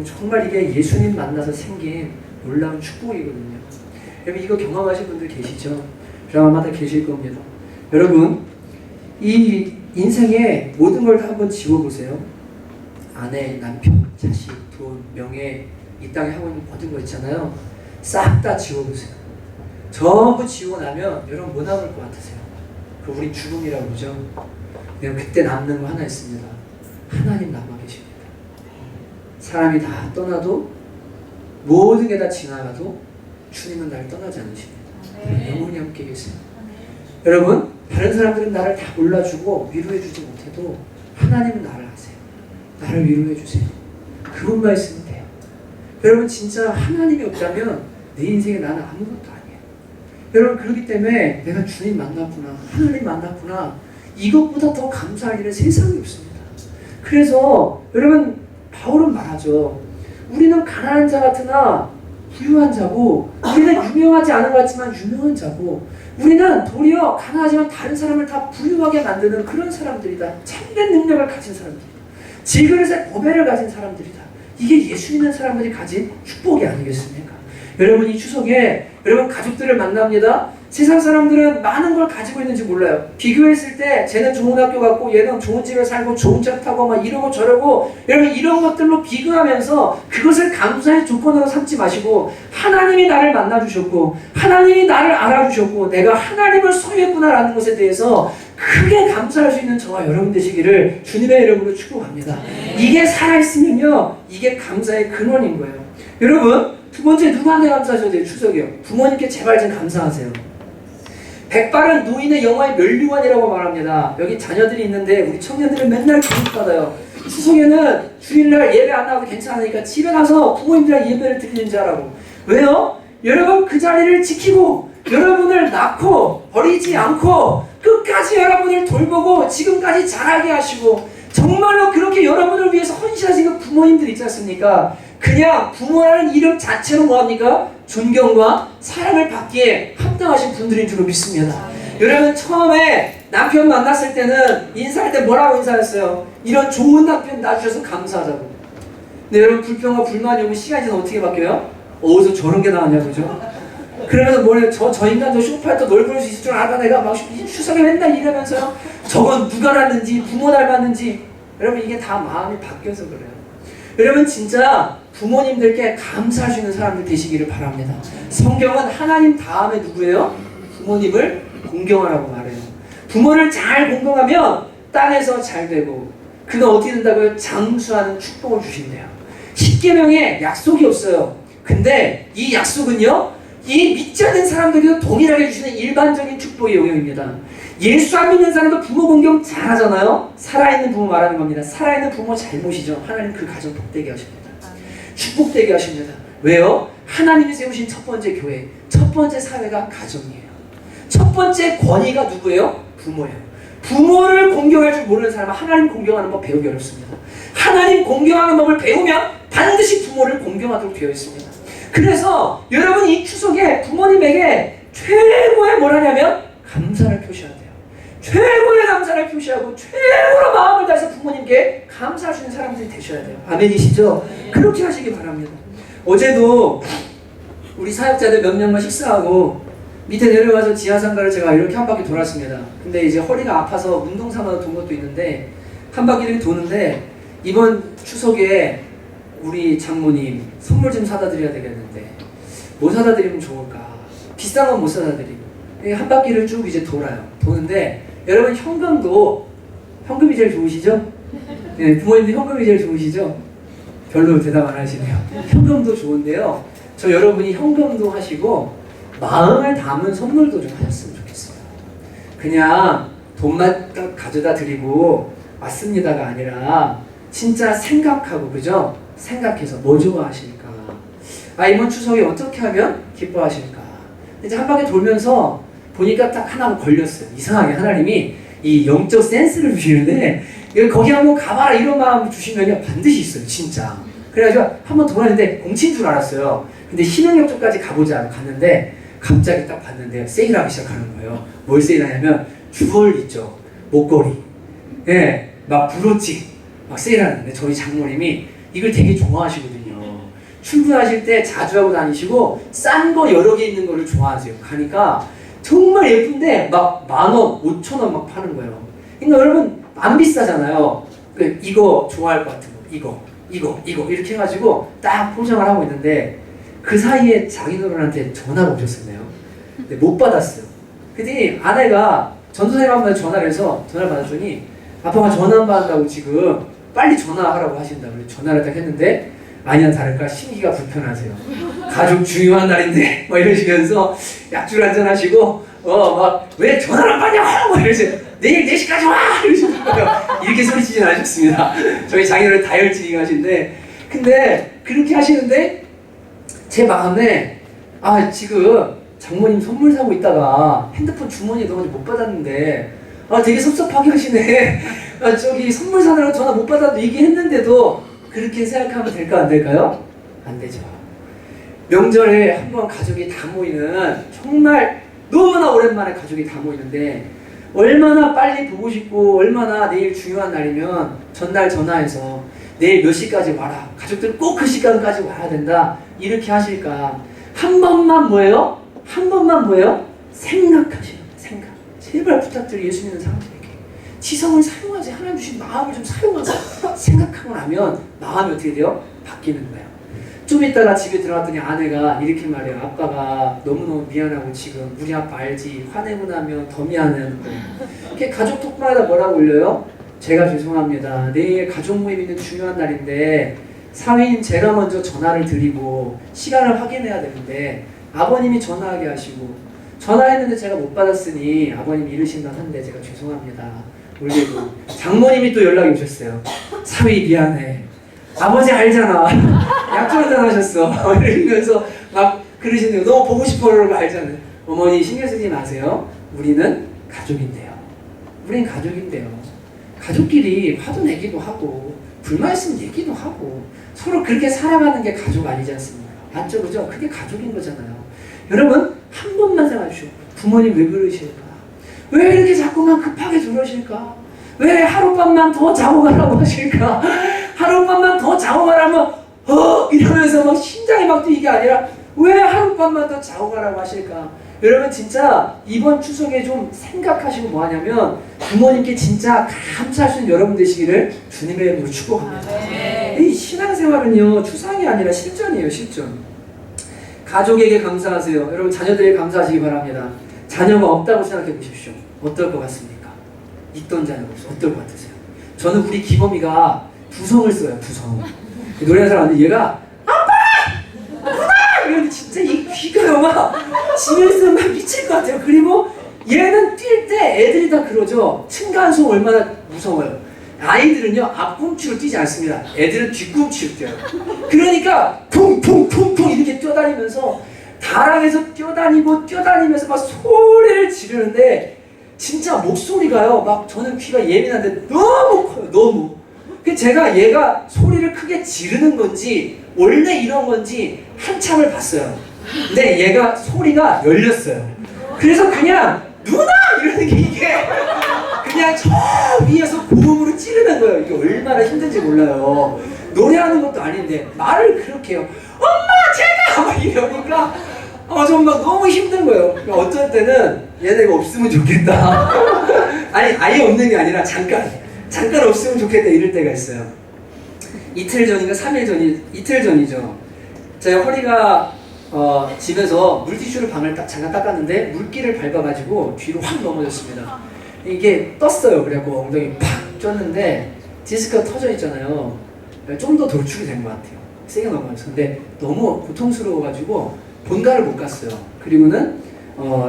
정말 이게 예수님 만나서 생긴 놀라운 축복이거든요. 여러분, 이거 경험하신 분들 계시죠? 드라마마다 계실 겁니다. 여러분, 이 인생의 모든 걸 다 한번 지워보세요. 아내, 남편, 자식, 돈, 명예, 이 땅에 하고 있는 모든 거 있잖아요. 싹 다 지워보세요. 전부 지우고 나면 여러분 뭐 남을 것 같으세요? 그 우리 죽음이라고 그러죠? 그때 남는 거 하나 있습니다. 하나님 남아 계십니다. 사람이 다 떠나도 모든 게 다 지나가도 주님은 날 떠나지 않으십니다. 영원히 함께 계세요. 여러분, 다른 사람들은 나를 다 몰라주고 위로해주지 못해도 하나님은 나를 아세요. 나를 위로해주세요. 그것만 있으면 돼요. 여러분 진짜 하나님이 없다면 내 인생에 나는 아무것도 아니에요. 여러분 그렇기 때문에 내가 주님 만났구나, 하나님 만났구나, 이것보다 더 감사할 일은 세상에 없습니다. 그래서 여러분 바울은 말하죠. 우리는 가난한 자 같으나 부유한 자고, 우리는 유명하지 않은 것 같지만 유명한 자고, 우리는 도리어 가난하지만 다른 사람을 다 부유하게 만드는 그런 사람들이다. 참된 능력을 가진 사람들이다. 질그릇에 보배를 가진 사람들이다. 이게 예수 믿는 사람들이 가진 축복이 아니겠습니까? 여러분 이 추석에 여러분 가족들을 만납니다. 세상 사람들은 많은 걸 가지고 있는지 몰라요. 비교했을 때 쟤는 좋은 학교 갔고 얘는 좋은 집에 살고 좋은 차 타고 막 이러고 저러고, 여러분 이런 것들로 비교하면서 그것을 감사의 조건으로 삼지 마시고, 하나님이 나를 만나주셨고 하나님이 나를 알아주셨고 내가 하나님을 소유했구나라는 것에 대해서 크게 감사할 수 있는 저와 여러분 되시기를 주님의 이름으로 축복합니다. 이게 살아있으면요, 이게 감사의 근원인 거예요. 여러분 두 번째 누구한테 감사하셔야 돼요? 추석이요. 부모님께 제발 좀 감사하세요. 백발은 노인의 영화의 면류관이라고 말합니다. 여기 자녀들이 있는데 우리 청년들은 맨날 교육받아요. 추석에는 주일날 예배 안 나와도 괜찮으니까 집에 가서 부모님들이랑 예배를 드리는 줄 알고. 왜요? 여러분 그 자리를 지키고 여러분을 낳고 버리지 않고 끝까지 여러분을 돌보고 지금까지 자라게 하시고 정말로 그렇게 여러분을 위해서 헌신하신 그 부모님들 있지 않습니까? 그냥 부모라는 이름 자체로 뭐합니까? 존경과 사랑을 받기에 합당하신 분들인 줄 믿습니다. 여러분 처음에 남편 만났을 때는 인사할 때 뭐라고 인사했어요? 이런 좋은 남편 낳아주셔서 감사하자고. 근데 여러분 불평과 불만이 오면 시간이 지나면 어떻게 바뀌어요? 어디서 저런 게 나왔냐 그죠? 그러면서 뭐래요? 저 인간 저 쇼파에 또 넓을 수 있을 줄 알아. 내가 막 추석에 맨날 이러면서요. 저건 누가 닮았는지 부모 닮았는지. 여러분 이게 다 마음이 바뀌어서 그래요. 여러분 진짜 부모님들께 감사할 수 있는 사람들 되시기를 바랍니다. 성경은 하나님 다음에 누구예요? 부모님을 공경하라고 말해요. 부모를 잘 공경하면 땅에서 잘 되고, 그가 어떻게 된다고요? 장수하는 축복을 주신대요. 십계명에 약속이 없어요. 근데 이 약속은요, 이 믿지 않는 사람들에게도 동일하게 주시는 일반적인 축복의 영역입니다. 예수 안 믿는 사람도 부모 공경 잘하잖아요. 살아있는 부모 말하는 겁니다. 살아있는 부모 잘 모시죠. 하나님 그 가정 복되게 하십니다. 축복되게 하십니다. 왜요? 하나님이 세우신 첫 번째 교회, 첫 번째 사회가 가정이에요. 첫 번째 권위가 누구예요? 부모예요. 부모를 공경할 줄 모르는 사람은 하나님 공경하는 법 배우기 어렵습니다. 하나님 공경하는 법을 배우면 반드시 부모를 공경하도록 되어 있습니다. 그래서 여러분 이 추석에 부모님에게 최고의 뭘 하냐면 감사를 표시해야 돼요. 최고의 감사를 표시하고 최고로 마음을 다해서 부모님께 감사할 수 있는 사람들이 되셔야 돼요. 아멘이시죠? 그렇게 하시기 바랍니다. 어제도 우리 사역자들 몇 명과 식사하고 밑에 내려가서 지하상가를 제가 이렇게 한 바퀴 돌았습니다. 근데 이제 허리가 아파서 운동 삼아서 돈 것도 있는데 한 바퀴 이렇게 도는데, 이번 추석에 우리 장모님 선물 좀 사다 드려야 되겠는데 뭐 사다 드리면 좋을까? 비싼 건 못 사다 드리고 한 바퀴를 쭉 이제 돌아요. 도는데 여러분 현금이 제일 좋으시죠? 네, 부모님들 현금이 제일 좋으시죠? 별로 대답 안 하시네요. 현금도 좋은데요, 저 여러분이 현금도 하시고 마음을 담은 선물도 좀 하셨으면 좋겠어요. 그냥 돈만 가져다 드리고 왔습니다가 아니라 진짜 생각하고, 그죠? 생각해서 뭐 좋아하실까? 이번 추석에 어떻게 하면 기뻐하실까? 이제 한 바퀴 돌면서 보니까 딱 하나 걸렸어요. 이상하게 하나님이 이 영적 센스를 주시는데, 거기 한번 가봐라 이런 마음 주시면요 반드시 있어요, 진짜. 그래가지고 한번 돌았는데 공치인 줄 알았어요. 근데 신흥역 쪽까지 가보자 갔는데 갑자기 딱 봤는데 세일을 하기 시작하는 거예요. 뭘 세일하냐면 주얼 있죠, 목걸이, 예, 막 브로치 막 세일하는데 저희 장모님이 이걸 되게 좋아하시거든요. 출근하실 때 자주 하고 다니시고 싼 거 여러 개 있는 거를 좋아하세요. 가니까 정말 예쁜데 막 10,000원, 5,000원 막 파는 거예요. 그러니까 여러분 안 비싸잖아요. 이거 좋아할 것 같은 거, 이거 이렇게 해가지고 딱 포장을 하고 있는데 그 사이에 장인어른한테 전화가 오셨었네요. 근데 못 받았어요. 그랬더니 아내가 전도사님 한번 전화를 해서 전화를 받았더니 아빠가 전화 안 받는다고 지금 빨리 전화하라고 하신다고. 전화를 딱 했는데 아니나 다를까 심기가 불편하세요. 가족 중요한 날인데 뭐 이러시면서 약줄 한잔 하시고 막 왜 전화를 안 받냐 뭐 이러세요. 내일 4시까지 와 이러시는 거예요. 이렇게 소리치진 않으셨습니다. 저희 장인어른 다혈질이하신데 근데 그렇게 하시는데 제 마음에 지금 장모님 선물 사고 있다가 핸드폰 주머니에 넣어가지고 못 받았는데 되게 섭섭하게 하시네. 저기 선물 사느라고 전화 못 받아도 얘기했는데도 그렇게 생각하면 될까 안 될까요? 안 되죠. 명절에 한번 가족이 다 모이는 정말 너무나 오랜만에 가족이 다 모이는데 얼마나 빨리 보고 싶고 얼마나 내일 중요한 날이면 전날 전화해서 내일 몇 시까지 와라. 가족들 꼭 그 시간까지 와야 된다. 이렇게 하실까? 한 번만 뭐예요? 한 번만 뭐예요? 생각하시는 생각. 제발 부탁드려 예수 믿는 사람들에게 지성을 사용하지. 하나님 주신 마음을 좀 사용하자. 생각하고 나면 마음이 어떻게 돼요? 바뀌는 거예요. 좀 있다가 집에 들어갔더니 아내가 이렇게 말해요. 아빠가 너무너무 미안하고 지금 우리 아빠 알지? 화내고 나면 더 미안해하는 거예요. 이렇게 가족 톡방에다 뭐라고 올려요? 제가 죄송합니다. 내일 가족 모임 있는 중요한 날인데 사위인 제가 먼저 전화를 드리고 시간을 확인해야 되는데 아버님이 전화하게 하시고 전화했는데 제가 못 받았으니 아버님이 이러신다 한데 제가 죄송합니다. 올리고 장모님이 또 연락이 오셨어요. 사위 미안해. 아버지 알잖아. 약속 한잔 하셨어. 이러면서 막 그러시네요. 너무 보고 싶어라는 거 알잖아요. 어머니 신경 쓰지 마세요. 우리는 가족인데요. 우린 가족인데요. 가족끼리 화도 내기도 하고 불만 있으면 얘기도 하고 서로 그렇게 살아가는 게 가족 아니지 않습니까? 맞죠? 그죠? 그게 가족인 거잖아요. 여러분 한 번만 생각하십시오. 부모님 왜 그러실까? 왜 이렇게 자꾸만 급하게 저러실까? 왜 하룻밤만 더 자고 가라고 하실까? 하룻밤만 더 자고 가라면 이러면서 막 심장이 막 뛰게 아니라 왜 하룻밤만 더 자고 가라고 하실까? 여러분 진짜 이번 추석에 좀 생각하시고 뭐 하냐면 부모님께 진짜 감사할 수 있는 여러분 되시기를 주님의 이름으로 축복합니다. 이 신앙생활은요 추상이 아니라 실전이에요. 실전. 가족에게 감사하세요. 여러분 자녀들에게 감사하시기 바랍니다. 자녀가 없다고 생각해 보십시오. 어떨 것 같습니까? 있던 자녀가 없어. 어떨 것 같으세요? 저는 우리 기범이가 두성을 써요. 두성. 노래하는 사람 왔는데 얘가 아빠! 누나! 이러는데 진짜 이 귀가요 막 집에서 막 미칠 것 같아요. 그리고 얘는 뛸 때 애들이 다 그러죠. 층간소음 얼마나 무서워요. 아이들은요 앞꿈치로 뛰지 않습니다. 애들은 뒤꿈치로 뛰어요. 그러니까 퉁퉁퉁퉁 이렇게 뛰어다니면서 다락에서 뛰어다니면서 막 소리를 지르는데 진짜 목소리가요 막 저는 귀가 예민한데 너무 커요. 너무. 제가 얘가 소리를 크게 지르는 건지 원래 이런 건지 한참을 봤어요. 근데 얘가 소리가 열렸어요. 그래서 그냥 누나! 이러는 게 이게 그냥 저 위에서 고음으로 찌르는 거예요. 이게 얼마나 힘든지 몰라요. 노래하는 것도 아닌데 말을 그렇게 해요. 엄마 제가! 막 이러니까 정말 너무 힘든 거예요. 어쩔 때는 얘네가 없으면 좋겠다. 아니 아예 없는 게 아니라 잠깐 없으면 좋겠다 이럴 때가 있어요. 이틀 전이죠. 제가 허리가 집에서 물티슈로 방을 잠깐 닦았는데 물기를 밟아가지고 뒤로 확 넘어졌습니다. 이게 떴어요. 그래갖고 엉덩이 팍 쪘는데 디스크가 터져 있잖아요. 좀 더 돌출이 된 것 같아요. 세게 넘어졌어요. 근데 너무 고통스러워가지고 본가를 못 갔어요. 그리고는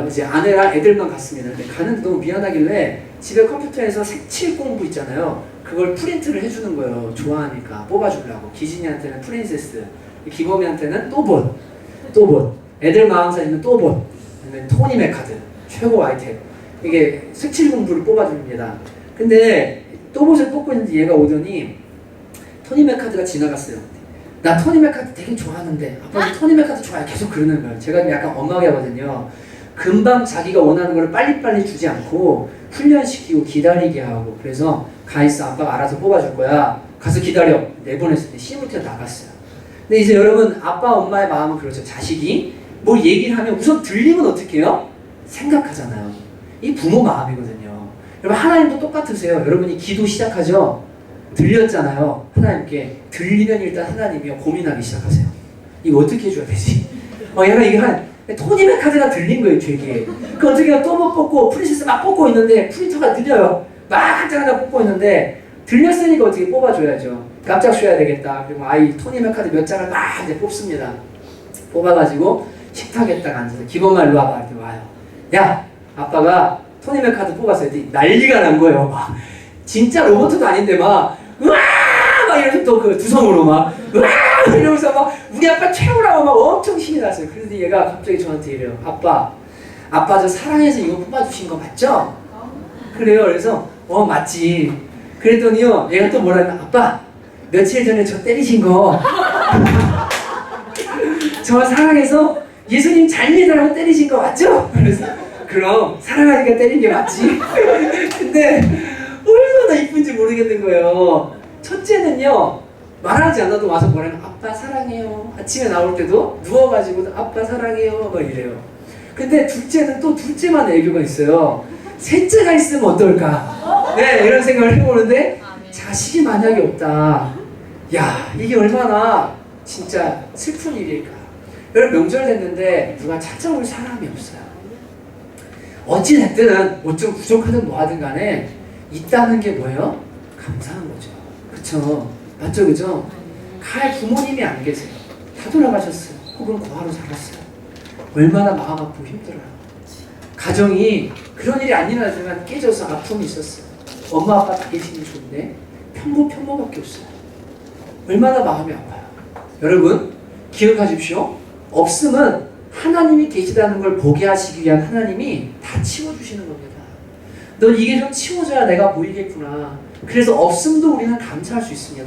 이제 아내랑 애들만 갔습니다. 근데 가는데 너무 미안하길래 집에 컴퓨터에서 색칠 공부 있잖아요. 그걸 프린트를 해주는 거예요. 좋아하니까 뽑아주려고. 기진이한테는 프린세스, 기범이한테는 또봇. 애들 마음사진은 또봇. 토니 맥카드 최고 아이템. 이게 색칠 공부를 뽑아줍니다. 근데 또봇을 뽑고 있는데 얘가 오더니 토니 맥카드가 지나갔어요. 나 토니 맥카드 되게 좋아하는데 아빠 토니 맥카드 좋아해. 계속 그러는 거예요. 제가 약간 엄하게 하거든요. 금방 자기가 원하는 걸 빨리빨리 주지 않고 훈련시키고 기다리게 하고 그래서 가있어 아빠가 알아서 뽑아줄 거야. 가서 기다려. 내보냈을 때 씨부터 나갔어요. 근데 이제 여러분 아빠 엄마의 마음은 그렇죠. 자식이 뭘 얘기를 하면 우선 들리면 어떻게 해요? 생각하잖아요. 이 부모 마음이거든요. 여러분 하나님도 똑같으세요. 여러분이 기도 시작하죠. 들렸잖아요. 하나님께 들리면 일단 하나님이요 고민하기 시작하세요. 이거 어떻게 해줘야 되지? 얘가 이게 토니 맥카드가 들린 거예요. 되게. 그 어떻게 해요? 또 못 뽑고 프린세스 막 뽑고 있는데 프린터가 느려요. 막 한장 하나 뽑고 있는데 들렸으니까 어떻게 뽑아줘야죠. 깜짝 쉬어야 되겠다. 그리고 아이 토니메 카드 몇 장을 막 이제 뽑습니다. 뽑아가지고 식탁에 딱 앉아서 기범아 일로 와봐. 이렇게 와요. 야, 아빠가 토니메 카드 뽑았어요. 난리가 난 거예요. 막 진짜 로봇도 아닌데 막 으아! 막 이러면서 또 그 두성으로 막 으아! 이러면서 막 우리 아빠 최고라고 막 엄청 신이 났어요. 그런데 얘가 갑자기 저한테 이래요. 아빠 저 사랑해서 이거 뽑아주신 거 맞죠? 그래요. 그래서 맞지. 그랬더니요 얘가 또 뭐라 했나, 아빠 며칠 전에 저 때리신 거 저 사랑해서 예수님 잘 믿으라고 때리신 거 맞죠? 그래서 그럼 사랑하니까 때린 게 맞지. 근데 얼마나 이쁜지 모르겠는 거예요. 첫째는요 말하지 않아도 와서 뭐라면 아빠 사랑해요. 아침에 나올 때도 누워가지고 아빠 사랑해요 막 이래요. 근데 둘째는 또 둘째만 애교가 있어요. 셋째가 있으면 어떨까? 네, 이런 생각을 해보는데 자식이 만약에 없다. 야, 이게 얼마나 진짜 슬픈 일일까? 여러분 명절 됐는데 누가 찾아올 사람이 없어요. 어찌됐든 뭐 좀 부족하든 뭐하든 간에 있다는 게 뭐예요? 감사한 거죠. 그쵸? 맞죠? 그죠? 가을 부모님이 안 계세요. 다 돌아가셨어요. 혹은 고아로 살았어요. 얼마나 마음 아프고 힘들어요. 가정이 그런 일이 안 일어나지만 깨져서 아픔이 있었어요. 엄마 아빠 다 계시니 좋은데 편모밖에 없어요. 얼마나 마음이 아파요. 여러분 기억하십시오. 없음은 하나님이 계시다는 걸 보게 하시기 위한 하나님이 다 치워주시는 겁니다. 넌 이게 좀 치워져야 내가 보이겠구나. 그래서 없음도 우리는 감사할 수 있습니다.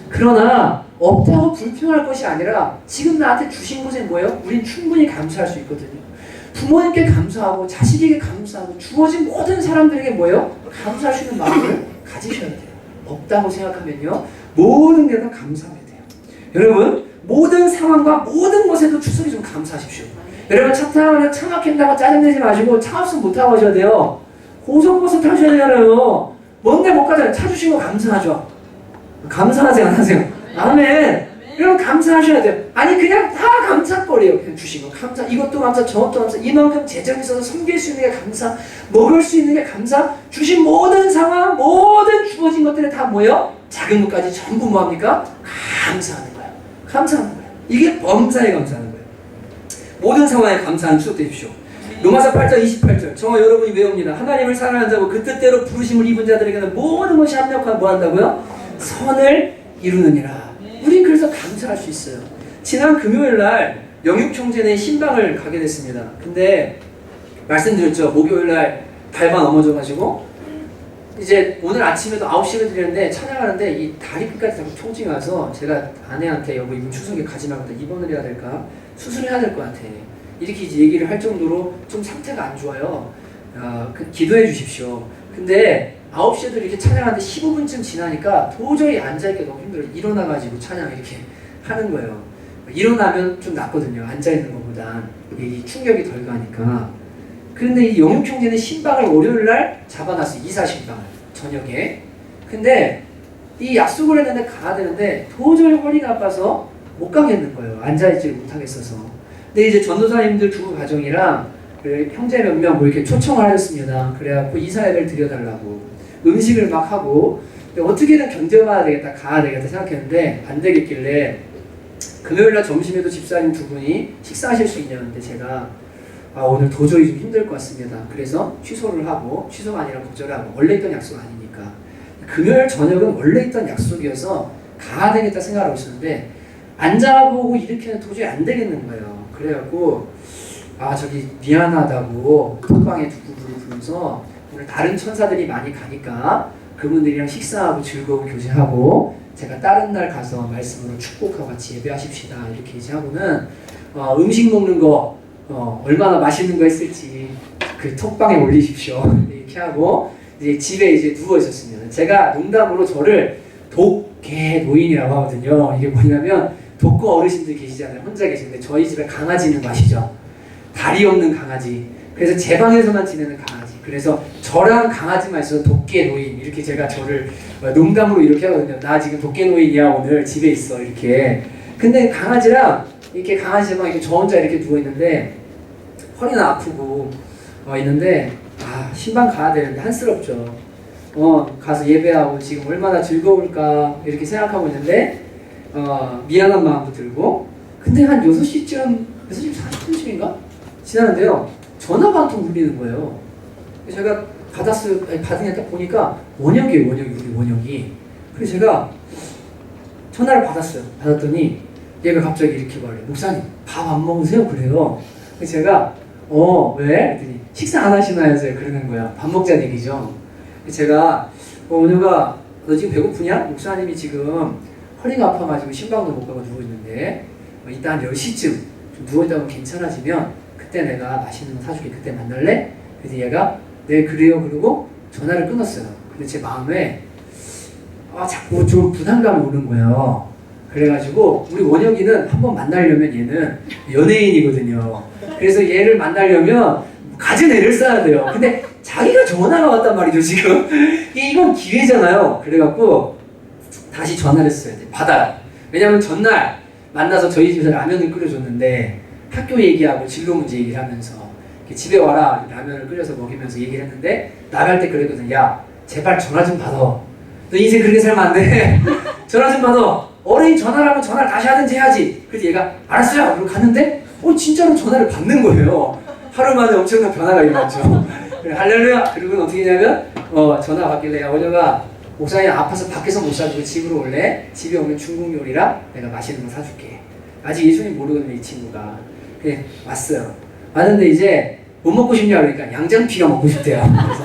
그러나 없다고 불평할 것이 아니라 지금 나한테 주신 것에 뭐예요? 우린 충분히 감사할 수 있거든요. 부모님께 감사하고 자식에게 감사하고 주어진 모든 사람들에게 뭐예요? 감사할 수 있는 마음을 가지셔야 돼요. 없다고 생각하면요 모든 게 다 감사해야 돼요. 여러분 모든 상황과 모든 것에도 추석이 좀 감사하십시오. 여러분 차 타면 차 막힌다고 짜증내지 마시고 차 없으면 못 타고 가셔야 돼요. 고속버스 타셔야 되잖아요. 먼데 못 가잖아요. 차 주신 거 감사하죠. 감사하세요 안 하세요? 아멘. 여러분 감사하셔야 돼요. 아니 그냥 다 감사거리예요. 그냥 주신 거 감사. 이것도 감사 저것도 감사. 이만큼 재정이 있어서 섬길 수 있는 게 감사. 먹을 수 있는 게 감사. 주신 모든 상황 모든 주어진 것들에 다 뭐예요? 작은 것까지 전부 뭐합니까? 감사하는 거예요. 감사하는 거예요. 이게 범사에 감사하는 거예요. 모든 상황에 감사하는 추석 되십시오. 로마서 8장 28절 정말 여러분이 외웁니다. 하나님을 사랑하는 자고 그 뜻대로 부르심을 입은 자들에게는 모든 것이 합력하여 뭐 한다고요? 선을 이루느니라. 우린 그래서 감사할 수 있어요. 지난 금요일날 영육총재네 신방을 가게 됐습니다. 근데 말씀드렸죠. 목요일날 발만 넘어져가지고 이제 오늘 아침에도 9시에 드렸는데 찬양하는데 이 다리 끝까지 자꾸 통증이 와서 제가 아내한테 여보 이번 추석에 가지 말고 입원을 해야 될까? 수술해야 될 것 같아. 이렇게 이제 얘기를 할 정도로 좀 상태가 안 좋아요. 기도해 주십시오. 근데 9시에도 이렇게 찬양하는데 15분쯤 지나니까 도저히 앉아있기가 너무 힘들어요. 일어나가지고 찬양 이렇게 하는 거예요. 일어나면 좀 낫거든요. 앉아있는 것보단 이 충격이 덜 가니까. 그런데 이 영육총재는 신방을 월요일날 잡아놨어요. 이사 신방을 저녁에. 근데 이 약속을 했는데 가야 되는데 도저히 허리가 아파서 못 가겠는 거예요. 앉아있지 못하겠어서. 근데 이제 전도사님들 두 가정이랑 형제 몇 명 뭐 이렇게 초청을 하셨습니다. 그래갖고 이사 예배를 드려달라고 음식을 막 하고 어떻게든 견뎌봐야 되겠다, 가야 되겠다 생각했는데 안 되겠길래 금요일날 점심에도 집사님 두 분이 식사하실 수 있냐는데 제가 오늘 도저히 좀 힘들 것 같습니다. 그래서 취소를 하고, 취소가 아니라 거절을 하고, 원래 있던 약속 아니니까 금요일 저녁은 원래 있던 약속이어서 가야 되겠다 생각하고 있었는데 앉아보고 이렇게는 도저히 안 되겠는 거예요. 그래갖고 저기 미안하다고 톡방에 두부부를 부르면서 오늘 다른 천사들이 많이 가니까 그분들이랑 식사하고 즐거운 교제하고 제가 다른 날 가서 말씀으로 축복하고 같이 예배하십시다 이렇게 얘기하고는 음식 먹는 거 얼마나 맛있는 거 했을지 그 톡방에 올리십시오 이렇게 하고 이제 집에 이제 누워 있었습니다. 제가 농담으로 저를 독개 노인이라고 하거든요. 이게 뭐냐면 독거 어르신들 계시잖아요. 혼자 계시는데 저희 집에 강아지 있는 거 아시죠? 다리 없는 강아지. 그래서 제 방에서만 지내는 강아지. 그래서 저랑 강아지만 있어서 독개 노인 이렇게 제가 저를 농담으로 이렇게 하거든요. 나 지금 독개 노인이야 오늘 집에 있어 이렇게. 근데 강아지랑 이렇게 강아지만 이렇게 저 혼자 이렇게 누워 있는데 허리는 아프고 있는데 신방 가야 되는데 한스럽죠. 가서 예배하고 지금 얼마나 즐거울까 이렇게 생각하고 있는데 미안한 마음도 들고 근데 한 6시쯤 6시 40분쯤인가? 지나는데요 전화가 한 통 울리는 거예요. 제가 받으니까 딱 보니까 원혁이에요. 우리 원혁이. 그래서 제가 전화를 받았어요. 받았더니 얘가 갑자기 이렇게 말해요. 목사님 밥 안 먹으세요? 그래요. 그래서 제가 왜? 그랬더니 식사 안 하시나요? 그러는 거야. 밥 먹자는 얘기죠. 제가 원혁아 너 지금 배고프냐? 목사님이 지금 허리가 아파가지고 신방도 못 가고 누워있는데 이따 한 10시쯤 좀 누워있다가 괜찮아지면 그때 내가 맛있는 거 사줄게. 그때 만날래? 그래서 얘가 네 그래요. 그러고 전화를 끊었어요. 근데 제 마음에 자꾸 좀 부담감이 오는 거예요. 그래가지고 우리 원혁이는 한번 만나려면 얘는 연예인이거든요. 그래서 얘를 만나려면 가진 애를 써야 돼요. 근데 자기가 전화가 왔단 말이죠 지금. 이건 기회잖아요. 그래갖고 다시 전화를 했어요. 받아요. 왜냐면 전날 만나서 저희 집에서 라면을 끓여줬는데 학교 얘기하고 진로 문제 얘기를 하면서 집에 와라 라면을 끓여서 먹이면서 얘기를 했는데 나갈 때 그랬거든. 야 제발 전화 좀 받아. 너 인생 그렇게 살면 안 돼. 전화 좀 받아. 어른이 전화를 하면 전화를 다시 하든지 해야지. 그래서 얘가 알았어요. 그리고 갔는데 진짜로 전화를 받는 거예요. 하루 만에 엄청난 변화가 일어났죠. 할렐루야. 그리고 어떻게 했냐면 전화가 받길래 야 원혁아 목사님 아파서 밖에서 못 사주고 집으로 올래? 집에 오면 중국 요리랑 내가 맛있는 거 사줄게. 아직 예수님 모르거든요 이 친구가. 그래 왔어요. 왔는데 이제 뭐 먹고 싶냐 그러니까 양장피가 먹고 싶대요. 그래서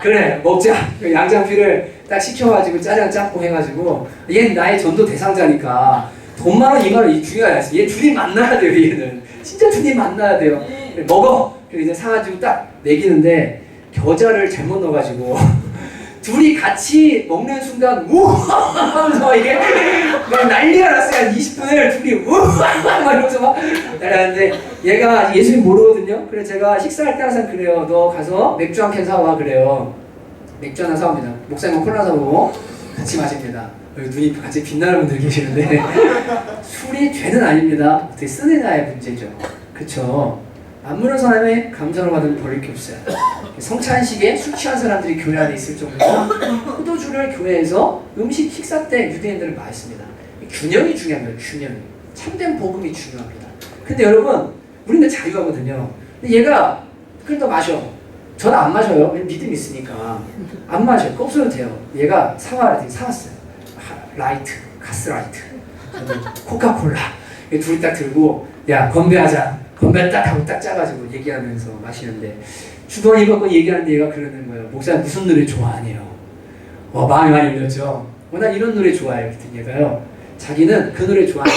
그래 먹자. 양장피를 딱 시켜가지고 짜장 짬뽕 해가지고 얘는 나의 전도 대상자니까 돈 10,000원 20,000원 이 중요하지 않습니까? 얘 둘이 만나야 돼요. 얘는 진짜 둘이 만나야 돼요. 그래, 먹어. 그래서 이제 사가지고 딱 먹이는데 겨자를 잘못 넣어가지고 둘이 같이 먹는 순간 우와 하면서 이게 막 난리가 났어요. 한 20분을 둘이 우와 막 이러면서 막 날아가는데 얘가 예수님 모르거든요. 그래서 제가 식사할 때 항상 그래요. 너 가서 맥주 한 캔 사와 그래요. 맥주 하나 사옵니다. 목사님은 콜라 사오고 같이 마십니다. 여기 눈이 같이 빛나는 분들 계시는데 술이 죄는 아닙니다. 어떻게 쓰느냐의 문제죠. 그쵸? 아무런 사람의 감사를 받으면 버릴 게 없어요. 성찬식에 술 취한 사람들이 교회 안에 있을 정도로 포도주를 교회에서 식사 때 유대인들은 마셨습니다. 균형이 중요한 거예요. 균형이. 참된 복음이 중요합니다. 근데 여러분 우리는 자유하거든요. 근데 얘가 그래도 마셔. 저는 안 마셔요. 믿음이 있으니까. 안 마셔요. 없어도 돼요. 얘가 사와라. 사왔어요. 라이트, 가스라이트, 코카콜라. 둘이 딱 들고 야 건배하자. 건배 딱 하고 딱 짜가지고 얘기하면서 마시는데 주거니 받고 얘기하는데 얘가 그러는 거예요. 목사님 무슨 노래 좋아하네요. 마음이 많이 울렸죠. 난 이런 노래 좋아해요. 그랬더니 얘가요. 자기는 그 노래 좋아하는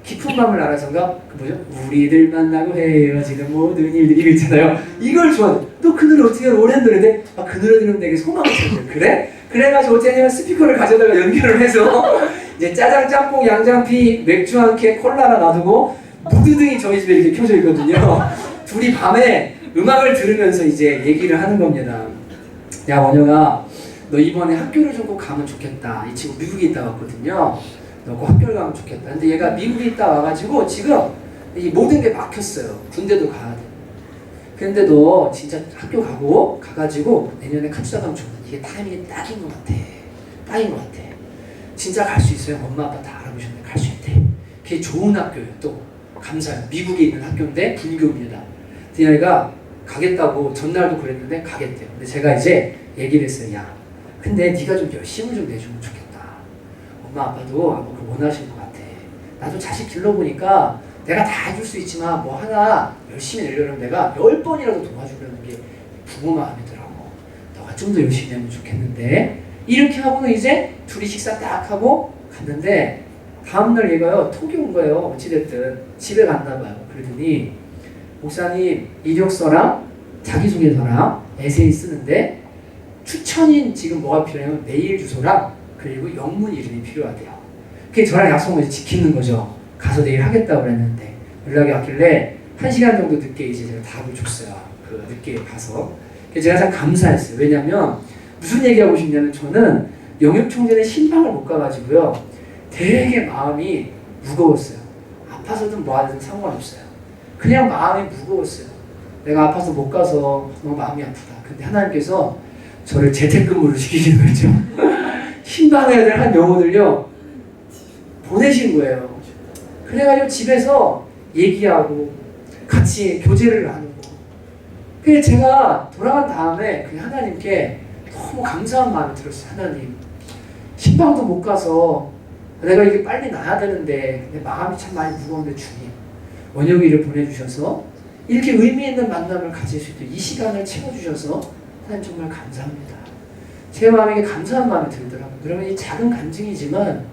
깊은 밤을 알아서인가? 그 뭐죠? 우리들 만나고 헤어지는 모든 일들이 이거 있잖아요. 이걸 좋아해. 또 그 노래 어떻게 오랜 노래인데 그 노래 들으면 되게 소망이 생겨요. 그래? 그래가지고 어떻게 하냐면 스피커를 가져다가 연결을 해서 이제 짜장, 짬뽕, 양장피, 맥주 한 캔, 콜라나 놔두고 무드등이 저희 집에 이렇게 켜져 있거든요. 둘이 밤에 음악을 들으면서 이제 얘기를 하는 겁니다. 야 원영아 너 이번에 학교를 좀 꼭 가면 좋겠다. 이 친구 미국에 있다 왔거든요. 너 꼭 학교를 가면 좋겠다. 근데 얘가 미국에 있다 와가지고 지금 이 모든 게 막혔어요. 군대도 가야 돼. 근데 너 진짜 학교 가가지고 내년에 카투사 가면 좋겠다. 이게 타이밍이 딱인 것 같아. 딱인 것 같아. 진짜 갈 수 있어요. 엄마 아빠 다 알아보셨는데 갈 수 있대. 그게 좋은 학교예요. 또 감사해요. 미국에 있는 학교인데 불교입니다. 근데 얘가 가겠다고 전날도 그랬는데 가겠대요. 근데 제가 이제 얘기를 했어요. 야 근데 네가 좀 열심을 좀 내주면 좋겠다. 엄마 아빠도 그 원하실 것 같아. 나도 자식 길러보니까 내가 다 해줄 수 있지만 뭐 하나 열심히 내려면 내가 10번이라도 도와주려는 게 부모 마음이더라고. 너가 좀 더 열심히 내면 좋겠는데 이렇게 하고는 이제 둘이 식사 딱 하고 갔는데 다음날 얘가요 톡이 온 거예요. 어찌됐든 집에 갔나 봐요. 그러더니 목사님 이력서랑 자기소개서랑 에세이 쓰는데 추천인 지금 뭐가 필요하냐면 메일 주소랑 그리고 영문 이름이 필요하대요. 그게 저랑 약속을 지키는 거죠. 가서 내일 하겠다고 그랬는데 연락이 왔길래 1시간 정도 늦게 이제 제가 답을 줬어요. 그 늦게 가서. 제가 참 감사했어요. 왜냐면 무슨 얘기하고 싶냐면 저는 영육총회는 신방을 못 가가지고요. 되게 마음이 무거웠어요. 아파서든 뭐 하든 상관없어요. 그냥 마음이 무거웠어요. 내가 아파서 못 가서 너무 마음이 아프다. 근데 하나님께서 저를 재택근무를 시키시는 거죠. 신방해야 될 한 영혼을요 보내신 거예요. 그래가지고 집에서 얘기하고 같이 교제를 나누고. 그래서 제가 돌아간 다음에 그 하나님께 너무 감사한 마음이 들었어요. 하나님, 신방도 못 가서 내가 이게 빨리 나야 되는데 내 마음이 참 많이 무거운데 주님, 원혁이를 보내주셔서 이렇게 의미 있는 만남을 가질 수 있도록 이 시간을 채워주셔서 하나님 정말 감사합니다. 제 마음에 감사한 마음이 들더라고요. 그러면 이 작은 간증이지만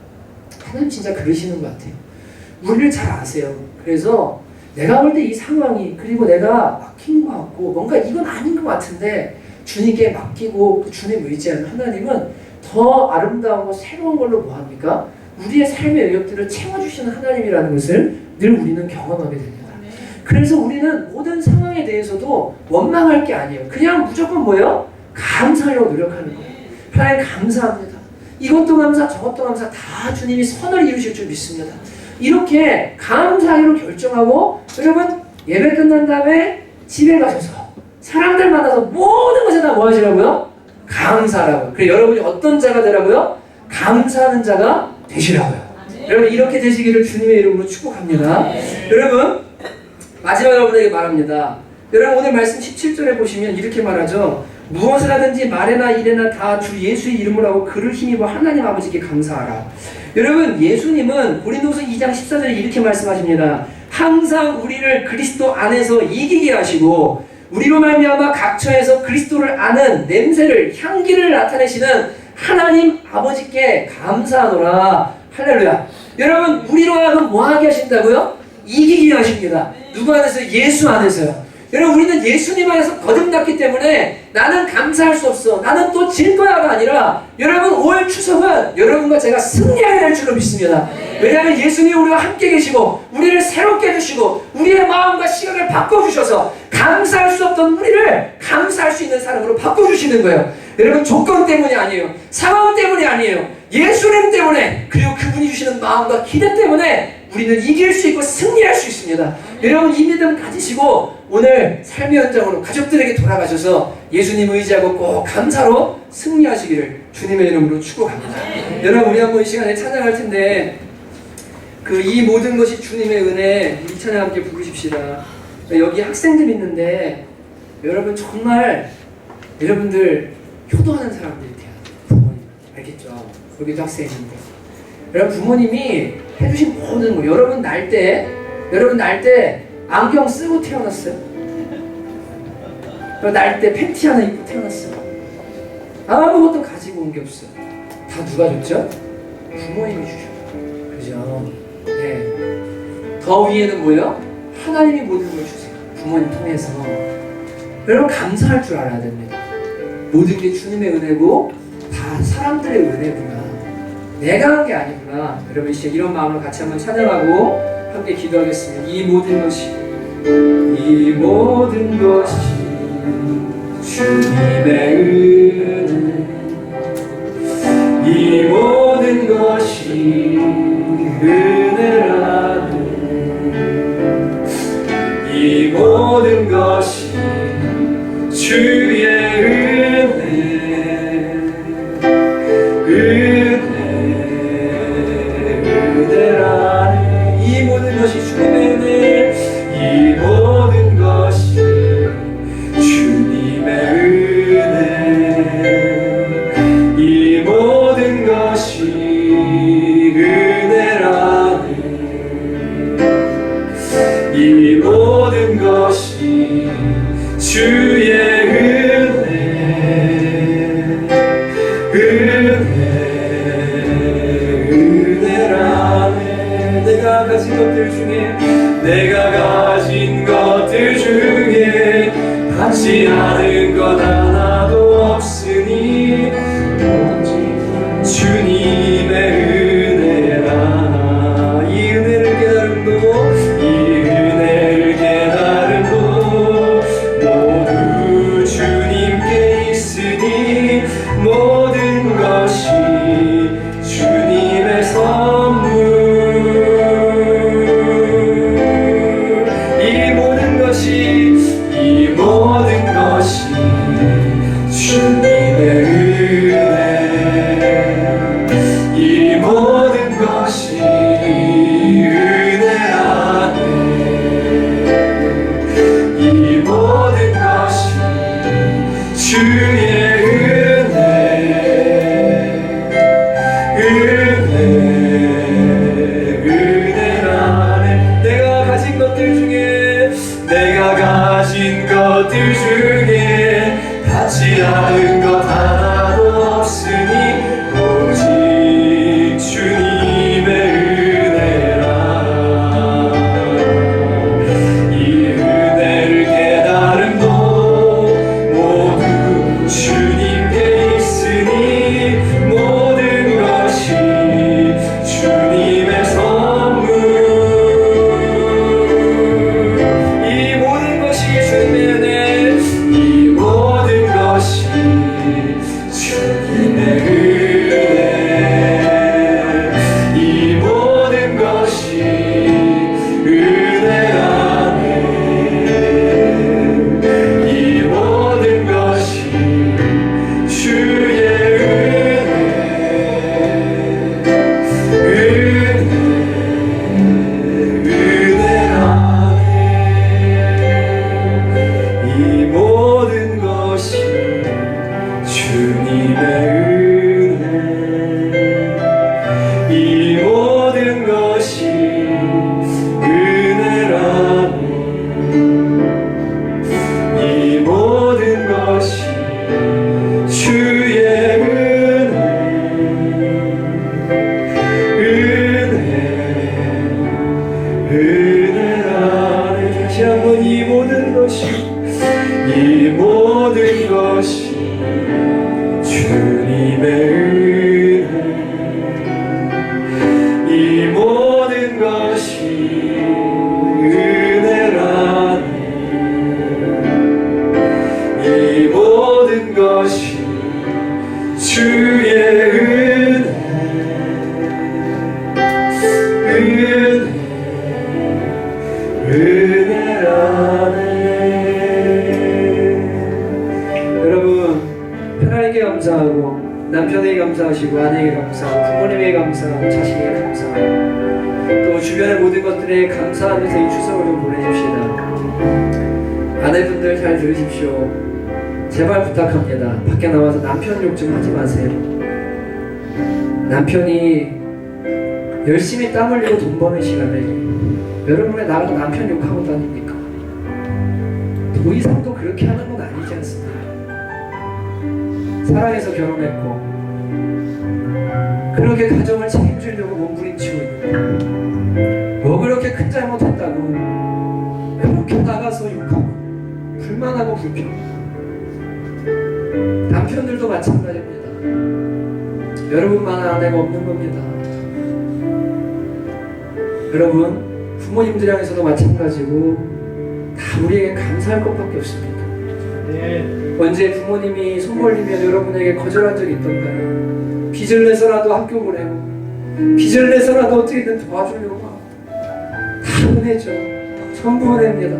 하나님 진짜 그러시는 것 같아요. 우리를 잘 아세요. 그래서 내가 볼 때 이 상황이, 그리고 내가 막힌 것 같고 뭔가 이건 아닌 것 같은데 주님께 맡기고 주님 의지하는 하나님은 더 아름다운 새로운 걸로 뭐합니까? 우리의 삶의 영역들을 채워주시는 하나님이라는 것을 늘 우리는 경험하게 됩니다. 그래서 우리는 모든 상황에 대해서도 원망할 게 아니에요. 그냥 무조건 뭐예요? 감사하려고 노력하는 거예요. 하나님 감사합니다. 이것도 감사, 저것도 감사, 다 주님이 선을 이루실 줄 믿습니다. 이렇게 감사하기로 결정하고, 여러분 예배 끝난 다음에 집에 가셔서 사람들 만나서 모든 것에 다 뭐 하시라고요? 감사하라고요. 그래서 여러분이 어떤 자가 되라고요? 감사하는 자가 되시라고요. 여러분 이렇게 되시기를 주님의 이름으로 축복합니다. 여러분 마지막 여러분에게 말합니다. 여러분 오늘 말씀 17절에 보시면 이렇게 말하죠. 무엇을 하든지 말에나 일에나 다 주 예수의 이름으로 하고 그를 힘입어 하나님 아버지께 감사하라. 여러분 예수님은 고린도서 2장 14절에 이렇게 말씀하십니다. 항상 우리를 그리스도 안에서 이기게 하시고 우리로 말미암아 각처에서 그리스도를 아는 냄새를, 향기를 나타내시는 하나님 아버지께 감사하노라. 할렐루야. 여러분 우리로 하여금 뭐하게 하신다고요? 이기게 하십니다. 누구 안에서? 예수 안에서요. 여러분 우리는 예수님 안에서 거듭났기 때문에 나는 감사할 수 없어, 나는 또 질 거야가 아니라, 여러분 올 추석은 여러분과 제가 승리해야 될 줄로 믿습니다. 왜냐하면 예수님이 우리와 함께 계시고 우리를 새롭게 해주시고 우리의 마음과 시각을 바꿔주셔서 감사할 수 없던 우리를 감사할 수 있는 사람으로 바꿔주시는 거예요. 여러분 조건 때문이 아니에요. 상황 때문이 아니에요. 예수님 때문에, 그리고 그분이 주시는 마음과 기대 때문에 우리는 이길 수 있고 승리할 수 있습니다. 여러분 이 믿음 가지시고 오늘 삶의 현장으로 가족들에게 돌아가셔서 예수님 의지하고 꼭 감사로 승리하시기를 주님의 이름으로 축복합니다. 여러분 우리 한번 이 시간에 찬양할 텐데 이 모든 것이 주님의 은혜, 이 찬양 함께 부르십시다. 여기 학생들 있는데 여러분 정말 여러분들 효도하는 사람들이 돼요. 부모님 알겠죠? 여기도 학생 있는데 여러분 부모님이 해주신 모든 거, 여러분 날 때 안경 쓰고 태어났어요? 날 때 팬티 하나 입고 태어났어요? 아무것도 가지고 온 게 없어요. 다 누가 줬죠? 부모님이 주셔요. 그죠? 네. 더 위에는 뭐예요? 하나님이 모든 걸 주세요. 부모님 통해서. 여러분 감사할 줄 알아야 됩니다. 모든 게 주님의 은혜고 다 사람들의 은혜구나. 내가 한 게 아니구나. 여러분 이제 이런 마음으로 같이 한번 찬양하고 함께 기도하겠습니다. 이 모든 것이 주님의 은혜, 이 모든 것이 은혜라네. 이 모든 것이 주의 은혜라네. 이 모든 것이 주님의 은혜, 이 모든 것이 주님의 은혜. 받지 않은 것 하나도 없으니 오직 주님의 은혜라. 이 은혜를 깨달음도 모두 주님께 있으니 모든 것이 주님의 선물. 이 모든 것이 주님의 은혜, 이 모든 것이 주님의 은혜, 이 모든 것이 은혜 안에, 이 모든 것이 주의 은혜 안에, 이 모든 것이 주님의 은혜, 이 모든 것이 은혜라니, 이 모든 것이 주의 은혜라니. 다시 한번 이 모든 것이, 이 모든 것이 주님의 은혜, 이 모든 것이 은혜라니, 이 모든 것이 주의 은혜라네. 여러분, 하나님께 감사하고 남편에게 감사하시고 아내에게 감사하고 부모님에게 감사하고 자식에게 감사하고 또 주변의 모든 것들에 감사하면서 이 추석을 좀 보내십시다. 아내분들 잘 들으십시오. 제발 부탁합니다. 밖에 나와서 남편 욕 좀 하지 마세요. 남편이 열심히 땀 흘리고 돈 버는 시간에 여러분의 나가서 남편 욕하고 다닙니까? 더 이상 또 그렇게 하는 건 아니지 않습니까? 사랑해서 결혼했고 그렇게 가정을 책임지려고 몸부림치고 있는데 뭐 그렇게 큰 잘못했다고 그렇게 나가서 욕하고 불만하고 불평하고. 남편들도 마찬가지입니다. 여러분만 아내가 없는 겁니다. 여러분, 부모님들 향해서도 마찬가지고 다 우리에게 감사할 것밖에 없습니다. 언제 부모님이 손 벌리면 여러분에게 거절한 적이 있던가요? 빚을 내서라도 학교 보내고 빚을 내서라도 어떻게든 도와주려고 하고 다 은혜죠. 전부 은혜입니다.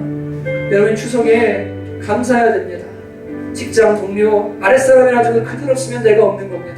여러분, 추석에 감사해야 됩니다. 직장 동료, 아랫사람이라도 그들 없으면 내가 없는 겁니다.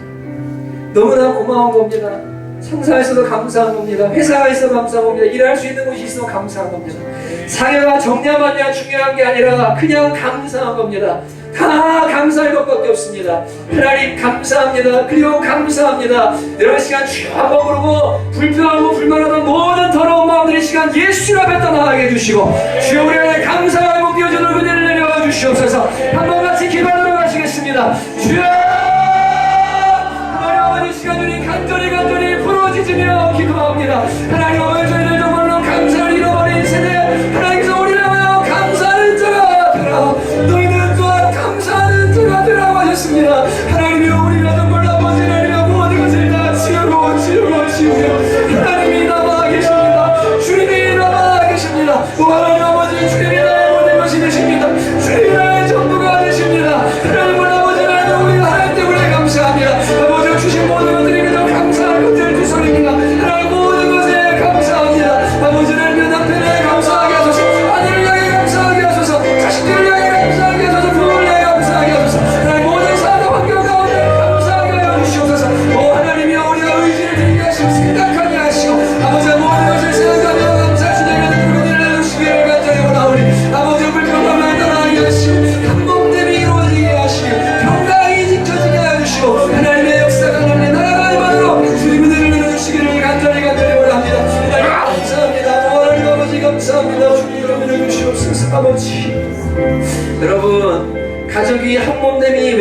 너무나 고마운 겁니다. 상사에서도 감사한 겁니다. 회사에서 감사한 겁니다. 일할 수 있는 곳이 있어 감사한 겁니다. 상해와 정냐만냐 중요한 게 아니라 그냥 감사한 겁니다. 다 감사할 것밖에 없습니다. 하나님 감사합니다. 그리고 감사합니다. 여러분, 시간 주 한번 부르고 불평하고 불만하던 모든 더러운 마음들의 시간 예수 앞에 떠나게 해주시고 주여 우리 안에 감사와 회복 이어져 넓은 은혜를 내려와 주시옵소서. 한번 같이 기도하도록 하시겠습니다. 주여 하나님 아버지, 시간 주님 간절히 부러지며 기도합니다. 하나님 오늘 저희들 정말로 감사를 잃어버린 세대 하나님께서 우리를 하여 감사하는 자가 되라. 너희는 또한 감사하는 자가 되라고 하셨습니다. 하나님이여, 우리가 정말 아버지 하나님이여 모든 것을 다 지우고 하나님이 남아 계십니다. 주님이 남아 계십니다. 하나님 아버지, 주님이 나의 모든 것이 되십니다. 주님이 나의 전부가 되십니다. 하나님 아버지, 하나님 우리가 하나님 때문에 감사합니다. 아버지 주신 모든 것들이 그저 감사할 것들 두 손입니다. 하나님 모든 것에 감사합니다. 아버지를 그 남편에 감사하게 하소서, 아내를 향해 감사하게 하소서, 자식들을 향해 감사하게 하소서, 부모를 향해 감사하게 하소서. 하나님 모든 사람 환경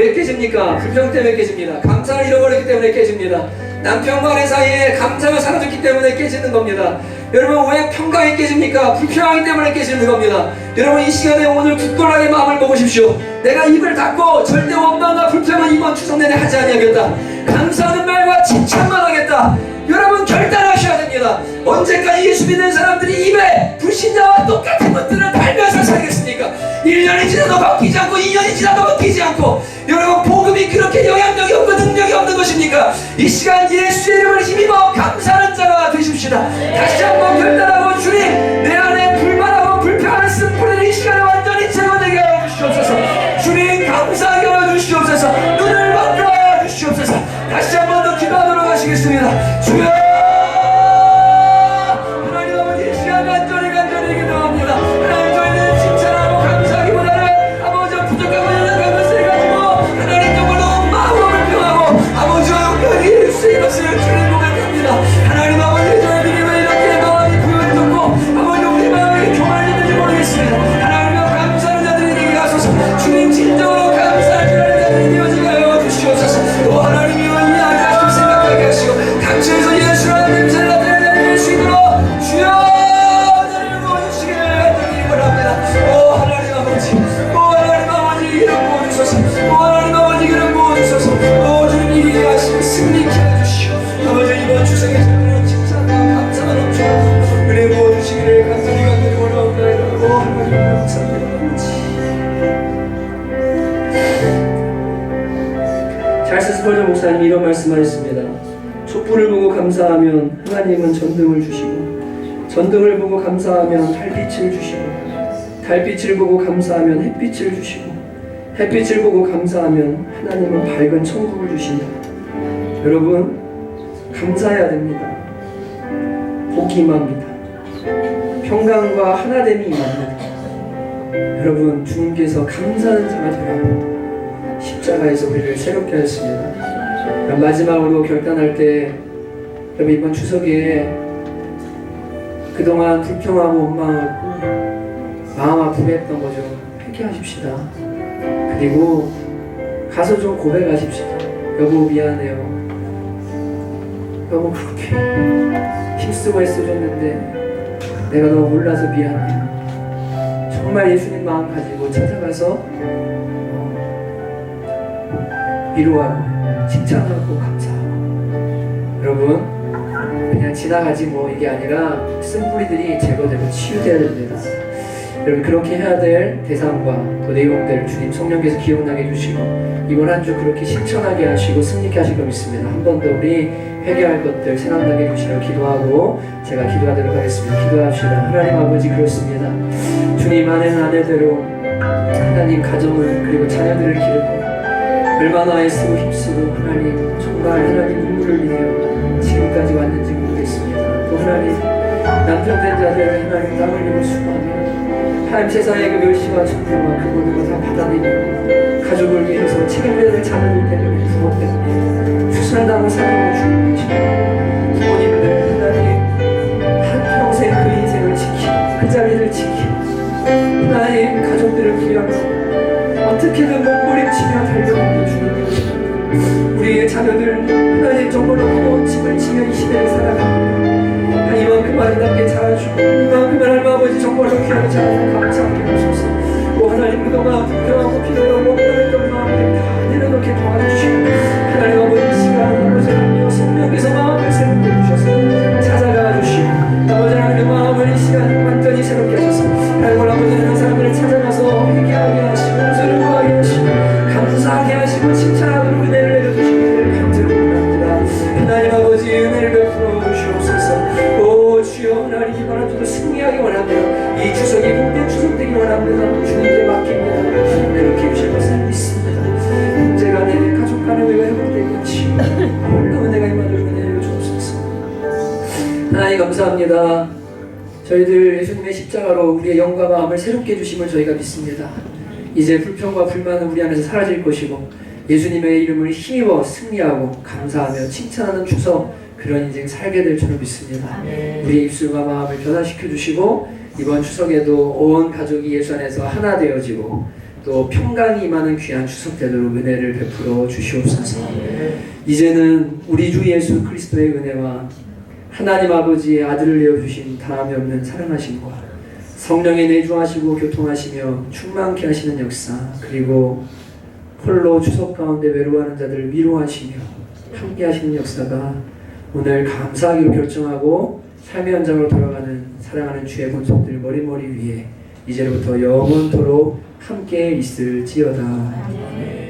왜 깨집니까? 불평 때문에 깨집니다. 감사를 잃어버렸기 때문에 깨집니다. 남편과 아내 사이에 감사가 사라졌기 때문에 깨지는 겁니다. 여러분, 왜 평강이 깨집니까? 불평하기 때문에 깨지는 겁니다. 여러분, 이 시간에 오늘 굳건하게 마음을 먹으십시오. 내가 입을 닫고 절대 원망과 불평은 이번 추석 내내 하지 아니하겠다. 감사하는 말과 칭찬만 하겠다. 여러분, 결단하셔야 됩니다. 언제까지 예수 믿는 사람들이 입에 불신자와 똑같은 것들을 달면서 살겠습니까? 1년이 지나도 바뀌지 않고 2년이 지나도 바뀌지 않고, 여러분, 복음이 그렇게 영향력이 없고 능력이 없는 것입니까? 이 시간 예수의 이름을 힘입어 감사하는 자가 되십시다. 다시 한번 결단하고, 주님, 내 안에 불만하고 불평하는 쓴뿌리를 이 시간에 완전히 제거되게 하여 주시옵소서. 주님, 감사하게 하여 주시옵소서. 눈을 만들어 하여 주시옵소서. 다시 한번 더 기도하도록 하시겠습니다. 주여, 하나님 아버지, 이 시간 간절히 기도합니다. 하나님, 저희는 칭찬하고 감사하기보다는 아버지 부족하고 연약한 것을 가지고 하나님 정말로 마음을 평하고 아버지와 여기 예수의 것을 주님 고백합니다. 하나님 아버지, 저희들이 왜 이렇게 마음이 부여졌고 아버지 우리 마음이 교만했는지 모르겠습니다. 하나님과 감사하는 자들이 되게 하소서. 주님, 진정으로 감사할 줄 아는 자들이 되어지게 하여 주시옵소서. 또 하나님이 이해하게 하시고 생각하게 하시고 각처에서 예수라는 냄새를 나타내는 수 있도록 주여 나를 부어주시기를 간절히 원합니다. 오 하나님 아버지, 오 하나님 아버지, 이름 부어주소서. 오 하나님 아버지, 이름 부어주소서. 오 주님, 이기게 하시고 승리케 해주시오. 아버지, 이번 추석에 저희는 칭찬과 감사가 넘쳐 은혜 부어주시기를 간절히 원하옵나이다. 오 하나님 감사합니다. 찰스 스펄전 목사님이 이런 말씀하셨습니다. 촛불을 보고 감사하면 하나님은 전등을 주시고, 전등을 보고 감사하면 달빛을 주시고, 달빛을 보고 감사하면 햇빛을 주시고, 햇빛을 보고 감사하면 하나님은 밝은 천국을 주신다. 여러분, 감사해야 됩니다. 복이 임합니다. 평강과 하나됨이 임합니다. 여러분, 주님께서 감사하는 자가 되라 십자가에서 우리를 새롭게 하셨습니다. 마지막으로 결단할 때, 여러분, 이번 추석에 그동안 불평하고 원망하고 마음 아프게 했던 거 좀 회개하십시다. 그리고 가서 좀 고백하십시다. 여보, 미안해요. 여보, 그렇게 힘쓰고 애써줬는데 내가 너무 몰라서 미안해요. 정말 예수님 마음 가지고 찾아가서 위로하고 칭찬하고 감사하고. 여러분, 그냥 지나가지 뭐 이게 아니라 쓴뿌리들이 제거되고 치유되어야 됩니다. 여러분, 그렇게 해야 될 대상과 그 내용들을 주님 성령께서 기억나게 해주시고 이번 한 주 그렇게 실천하게 하시고 승리케 하실 거 믿습니다. 한 번 더 우리 회개할 것들 생각나게 해주시라고 기도하고 제가 기도하도록 하겠습니다. 기도합시다. 하나님 아버지, 그렇습니다. 주님 아내는 아내대로 하나님 가정을 그리고 자녀들을 기르고 얼마나 애쓰고 힘쓰고 하나님 정말 하나님 눈물을 흘리며 지금까지 왔는지 모르겠습니다. 또 하나님 남편 된 자들을 하나님 땀 흘리고 수고하며 하나님 세상의 그 멸시와 천대와 그 모든 걸 다 받아내며 가족을 위해서 책임져야 될 자녀들 때문에 부모 때문에 수술당하고 살아오고 죽는 것이고 부모님들 하나님 한평생 그 인생을 지키고 그 자리를 지키고 하나님 가족들을 부양하고 어떻게든 몸부림치며 달려가는 주님, 우리의 자녀들 하나님 정말로 부모침을 치며 이 시대를 살아갑니다. 이만큼 아름답게 자라주고 이만큼 하나님 아버지 정말로 귀하게 자라서 감사하게 하소서. 또 하나님 그동안 불평하고 피로하고 목마했던 마음을 다 내려놓게 도와주시고 하나님 아버지 이 시간 아버지 하나님 성령께서 마음을 새롭게 해주셔서 찾아가 주시고 아버지 하나님 마음을 이 시간 완전히 새롭게 하셔서 하나님 아버지 하나님 사람들을 찾아가서 회개하게 하시고 용서를 구하게 하시고 감사하게 하시고 칭찬하도록 은혜를 내려주시기를 간절히 원합니다. 하나님 아버지 은혜를 베풀어 주시옵소서. 오 주여, 하나님 이번 한 주도 승리하기 원합니다. 이 추석이 복된 추석 되기 원합니다. 주님께 맡깁니다. 그렇게 해주실 것을 믿습니다. 문제가 내 가족 간의 의가 회복되고 치유 홀로 은혜가 임하도록 은혜를 주옵소서. 하나님 감사합니다. 저희들 예수님의 십자가로 우리의 영과 마음을 새롭게 해주심을 저희가 믿습니다. 이제 불평과 불만은 우리 안에서 사라질 것이고 예수님의 이름을 힘입어 승리하고 감사하며 칭찬하는 추석, 그런 인생 살게 될 줄을 믿습니다. 우리의 입술과 마음을 변화시켜 주시고 이번 추석에도 온 가족이 예수 안에서 하나 되어지고 또 평강이 임하는 귀한 추석 되도록 은혜를 베풀어 주시옵소서. 이제는 우리 주 예수 그리스도의 은혜와 하나님 아버지의 아들을 내어주신 다함이 없는 사랑하심과 성령의 내주하시고 교통하시며 충만케 하시는 역사, 그리고 홀로 추석 가운데 외로워하는 자들을 위로하시며 함께 하시는 역사가 오늘 감사하기로 결정하고 삶의 현장으로 돌아가는 사랑하는 주의 본속들 머리머리 위에 이제부터 영원토록 함께 있을지어다.